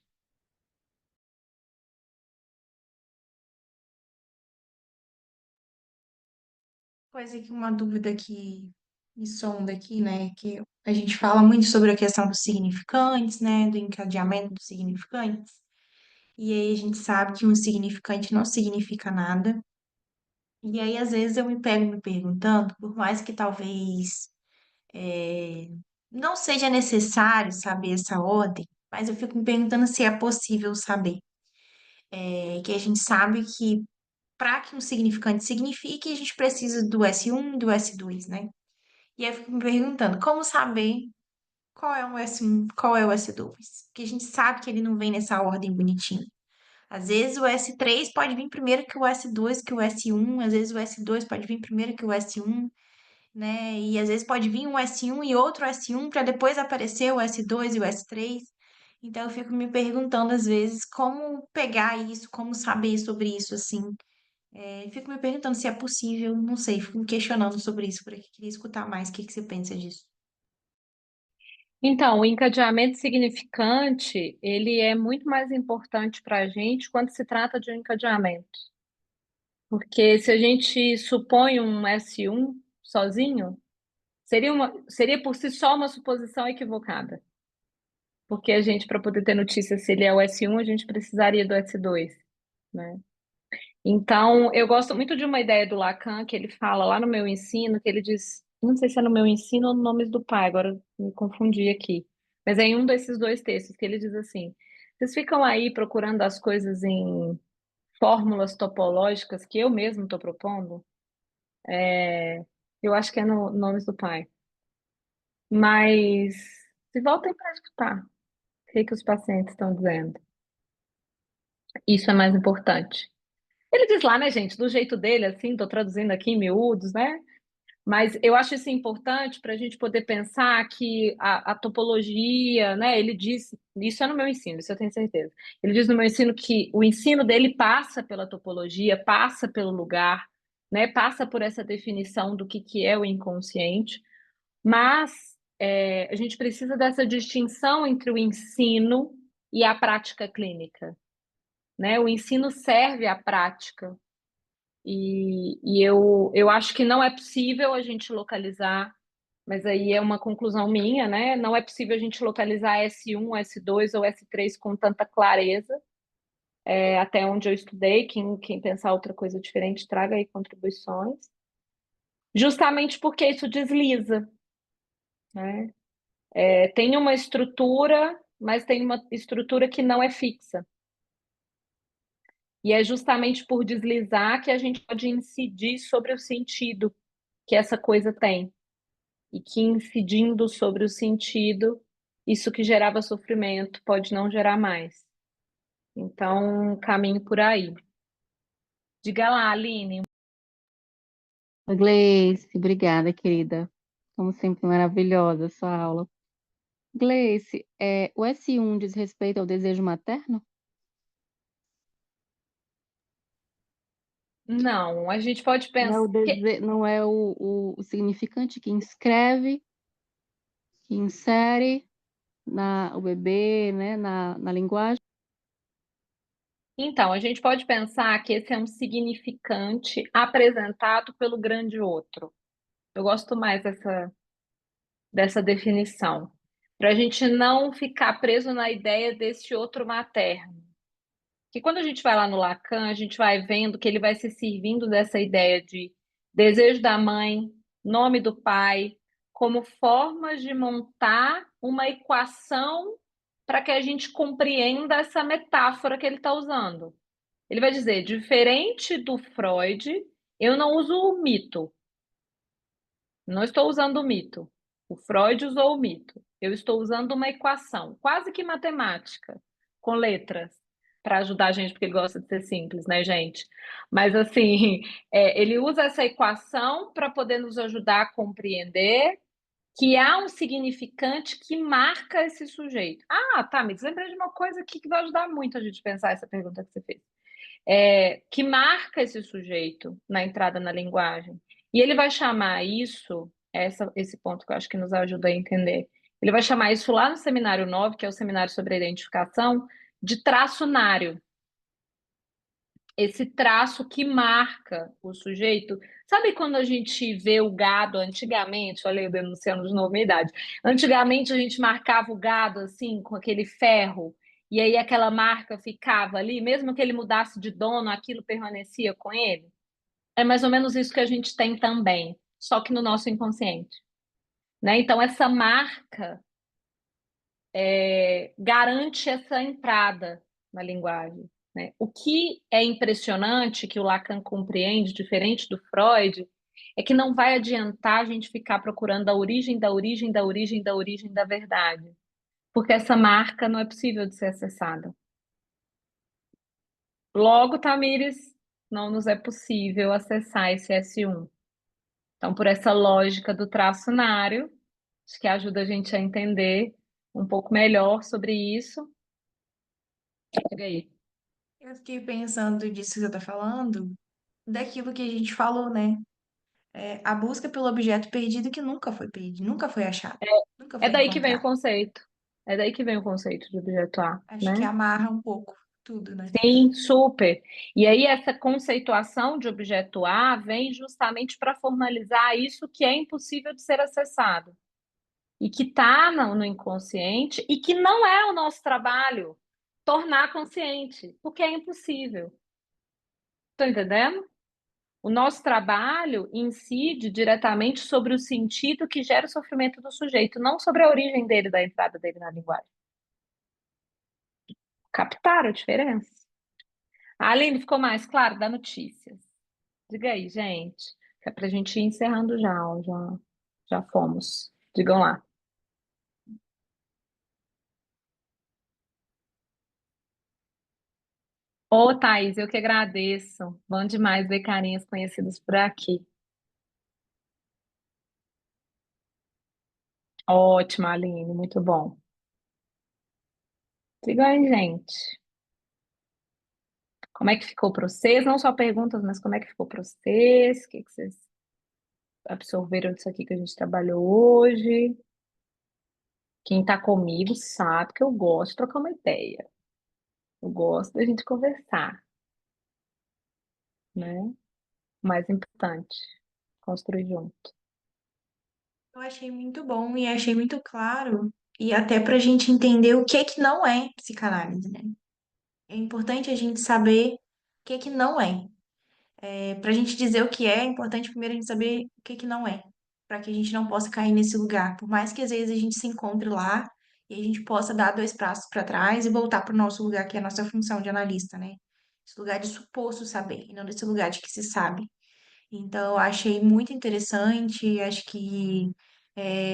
Coisa que uma dúvida que me sonda aqui, né? Que a gente fala muito sobre a questão dos significantes, né? Do encadeamento dos significantes. E aí a gente sabe que um significante não significa nada. E aí, às vezes, eu me pego me perguntando, por mais que talvez é, não seja necessário saber essa ordem, mas eu fico me perguntando se é possível saber. Que a gente sabe que para que um significante signifique, a gente precisa do S1 e do S2, né? E aí eu fico me perguntando, como saber qual é o S1, qual é o S2? Porque a gente sabe que ele não vem nessa ordem bonitinha. Às vezes o S3 pode vir primeiro que o S2, que o S1, às vezes o S2 pode vir primeiro que o S1, né? E às vezes pode vir um S1 e outro S1 para depois aparecer o S2 e o S3. Então eu fico me perguntando às vezes como pegar isso, como saber sobre isso assim. Fico me perguntando se é possível, não sei, fico me questionando sobre isso, porque queria escutar mais o que que você pensa disso. Então, o encadeamento significante, ele é muito mais importante para a gente quando se trata de um encadeamento. Porque se a gente supõe um S1 sozinho, seria por si só uma suposição equivocada. porque a gente, para poder ter notícia se ele é o S1, a gente precisaria do S2, né? Então, eu gosto muito de uma ideia do Lacan, que ele fala lá no meu ensino, que ele diz, não sei se é no meu ensino ou no Nomes do Pai, agora me confundi aqui, mas é em um desses dois textos que ele diz assim: vocês ficam aí procurando as coisas em fórmulas topológicas que eu mesmo estou propondo? Eu acho que é no Nomes do Pai. Mas se voltem para escutar o que os pacientes estão dizendo. Isso é mais importante. Ele diz lá, né, gente, do jeito dele, assim, estou traduzindo aqui em miúdos, né? Mas eu acho isso importante para a gente poder pensar que a topologia, né? Ele diz, isso é no meu ensino, isso eu tenho certeza. Ele diz no meu ensino que o ensino dele passa pela topologia, passa pelo lugar, né? Passa por essa definição do que é o inconsciente, mas a gente precisa dessa distinção entre o ensino e a prática clínica, né? O ensino serve à prática. E eu acho que não é possível a gente localizar, mas aí é uma conclusão minha, né? Não é possível a gente localizar S1, S2 ou S3 com tanta clareza. Até onde eu estudei, quem pensar outra coisa diferente, traga aí contribuições. Justamente porque isso desliza, né? Tem uma estrutura, mas tem uma estrutura que não é fixa. E é justamente por deslizar que a gente pode incidir sobre o sentido que essa coisa tem. E que incidindo sobre o sentido, isso que gerava sofrimento pode não gerar mais. Então, caminho por aí. Diga lá, Aline. Gleice, obrigada, querida. Como sempre, maravilhosa a sua aula. Gleice, o S1 diz respeito ao desejo materno? Não, a gente pode Não é pensar. não é o significante que inscreve, que insere o bebê, né, na linguagem? Então, a gente pode pensar que esse é um significante apresentado pelo grande outro. Eu gosto mais dessa definição. Para a gente não ficar preso na ideia desse outro materno. Que quando a gente vai lá no Lacan, a gente vai vendo que ele vai se servindo dessa ideia de desejo da mãe, nome do pai, como formas de montar uma equação para que a gente compreenda essa metáfora que ele está usando. Ele vai dizer, diferente do Freud, eu não uso o mito. Não estou usando o mito. O Freud usou o mito. Eu estou usando uma equação, quase que matemática, com letras, para ajudar a gente, porque ele gosta de ser simples, né, gente? Mas, assim, ele usa essa equação para poder nos ajudar a compreender que há um significante que marca esse sujeito. Ah, tá, me lembrei de uma coisa aqui que vai ajudar muito a gente a pensar essa pergunta que você fez. Que marca esse sujeito na entrada na linguagem. E ele vai chamar isso, esse ponto que eu acho que nos ajuda a entender, ele vai chamar isso lá no seminário 9, que é o seminário sobre a identificação, de traço nário. Esse traço que marca o sujeito. Sabe quando a gente vê o gado antigamente? Olha, eu denunciando de novo minha idade. Antigamente a gente marcava o gado assim, com aquele ferro, e aí aquela marca ficava ali, mesmo que ele mudasse de dono, aquilo permanecia com ele. É mais ou menos isso que a gente tem também, só que no nosso inconsciente, né? Então essa marca garante essa entrada na linguagem, né? O que é impressionante, que o Lacan compreende, diferente do Freud, é que não vai adiantar a gente ficar procurando a origem da origem da origem da origem da verdade, porque essa marca não é possível de ser acessada. Logo, Tamires, não nos é possível acessar esse S1. Então, por essa lógica do traçunário, acho que ajuda a gente a entender um pouco melhor sobre isso. Chega aí. Eu fiquei pensando disso que você está falando, daquilo que a gente falou, né? A busca pelo objeto perdido que nunca foi perdido, nunca foi achado, nunca É foi daí que vem o encontrado. conceito. É daí que vem o conceito de objeto A, Acho que né? amarra um pouco tudo, né? Sim, super. E aí essa conceituação de objeto A vem justamente para formalizar isso que é impossível de ser acessado. e que está no inconsciente e que não é o nosso trabalho tornar consciente, porque é impossível. Estão entendendo? O nosso trabalho incide diretamente sobre o sentido que gera o sofrimento do sujeito, não sobre a origem dele, da entrada dele na linguagem. Captaram a diferença? A Aline, ficou mais claro? Dá notícias. Diga aí, gente. Que é pra gente ir encerrando já, ó, já fomos. Digam lá. Ô, Thaís, eu que agradeço. Bom demais ver carinhas conhecidas por aqui. Ótimo, Aline, muito bom. Diga aí, gente. Como é que ficou para vocês? Não só perguntas, mas como é que ficou para vocês? O que que vocês absorveram disso aqui que a gente trabalhou hoje? Quem está comigo sabe que eu gosto de trocar uma ideia. Eu gosto da gente conversar, né? O mais importante, construir junto. Eu achei muito bom e achei muito claro, e até para a gente entender o que não é psicanálise, né? É importante a gente saber o que não é. Para a gente dizer o que é importante primeiro a gente saber o que não é, para que a gente não possa cair nesse lugar. Por mais que às vezes a gente se encontre lá e a gente possa dar dois passos para trás e voltar para o nosso lugar, que é a nossa função de analista, né? Esse lugar de suposto saber, e não desse lugar de que se sabe. Então, eu achei muito interessante, acho que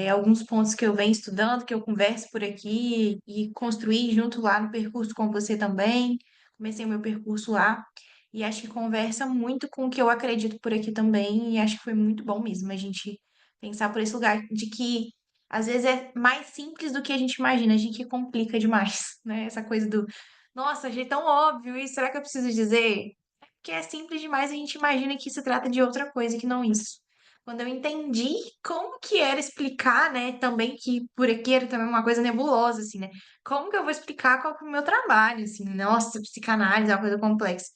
alguns pontos que eu venho estudando, que eu converso por aqui e construí junto lá no percurso com você também, comecei o meu percurso lá, e acho que conversa muito com o que eu acredito por aqui também, e acho que foi muito bom mesmo a gente pensar por esse lugar de que às vezes é mais simples do que a gente imagina, a gente complica demais, né? Essa coisa do, nossa, achei tão óbvio isso, será que eu preciso dizer? Que é simples demais, a gente imagina que se trata de outra coisa que não isso. Quando eu entendi como que era explicar, né, também que por aqui era também uma coisa nebulosa, assim, né? Como que eu vou explicar qual que é o meu trabalho, assim? Nossa, psicanálise é uma coisa complexa.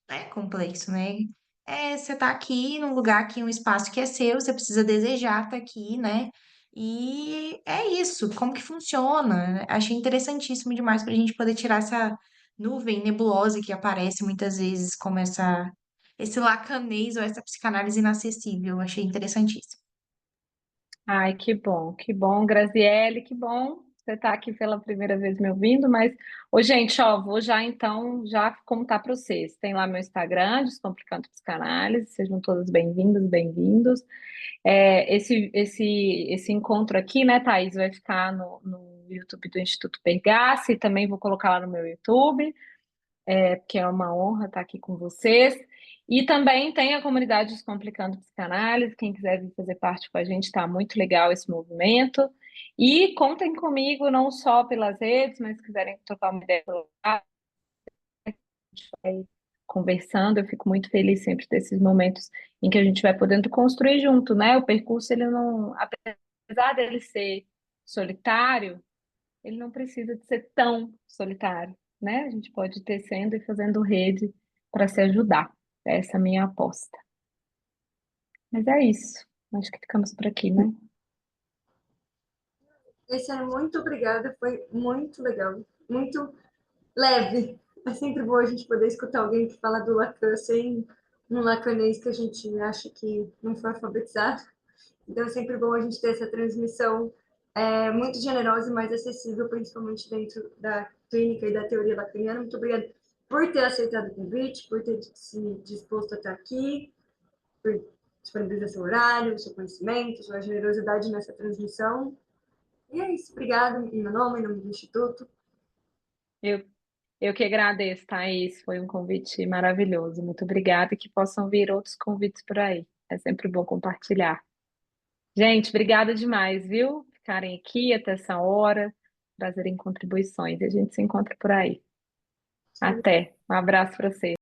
É complexo, né? Você tá aqui num lugar aqui, um espaço que é seu, você precisa desejar estar aqui, né? E é isso, como que funciona? Achei interessantíssimo demais para a gente poder tirar essa nuvem nebulosa que aparece muitas vezes como esse lacanês ou essa psicanálise inacessível. Achei interessantíssimo. Ai, que bom, Graziele, que bom você estar aqui pela primeira vez me ouvindo, mas, ô, gente, ó, vou já então, já contar para vocês. Tem lá meu Instagram, Descomplicando Psicanálise, sejam todos bem-vindos, bem-vindos. Esse encontro aqui, né, Thaís, vai ficar no YouTube do Instituto Pergassi, também vou colocar lá no meu YouTube, porque é uma honra estar aqui com vocês. E também tem a comunidade Descomplicando Psicanálise, quem quiser vir fazer parte com a gente, está muito legal esse movimento. E contem comigo, não só pelas redes, mas se quiserem trocar uma ideia pelo lá, vai conversando, eu fico muito feliz sempre desses momentos em que a gente vai podendo construir junto, né? O percurso, ele não, apesar dele ser solitário, ele não precisa de ser tão solitário, né? A gente pode ir tecendo e fazendo rede para se ajudar. Essa é a minha aposta. Mas é isso. Acho que ficamos por aqui, né? Luciana, muito obrigada, foi muito legal, muito leve. É sempre bom a gente poder escutar alguém que fala do Lacan sem um lacanês que a gente acha que não foi alfabetizado. Então é sempre bom a gente ter essa transmissão muito generosa e mais acessível, principalmente dentro da clínica e da teoria lacaniana. Muito obrigada por ter aceitado o convite, por ter se disposto a estar aqui, por disponibilizar seu horário, seu conhecimento, sua generosidade nessa transmissão. E é isso. Obrigada em meu nome, em nome do Instituto. Eu, eu que agradeço, Thaís. Foi um convite maravilhoso. Muito obrigada e que possam vir outros convites por aí. É sempre bom compartilhar. Gente, obrigada demais, viu? Ficarem aqui até essa hora, trazerem contribuições. E a gente se encontra por aí. Até. Um abraço para vocês.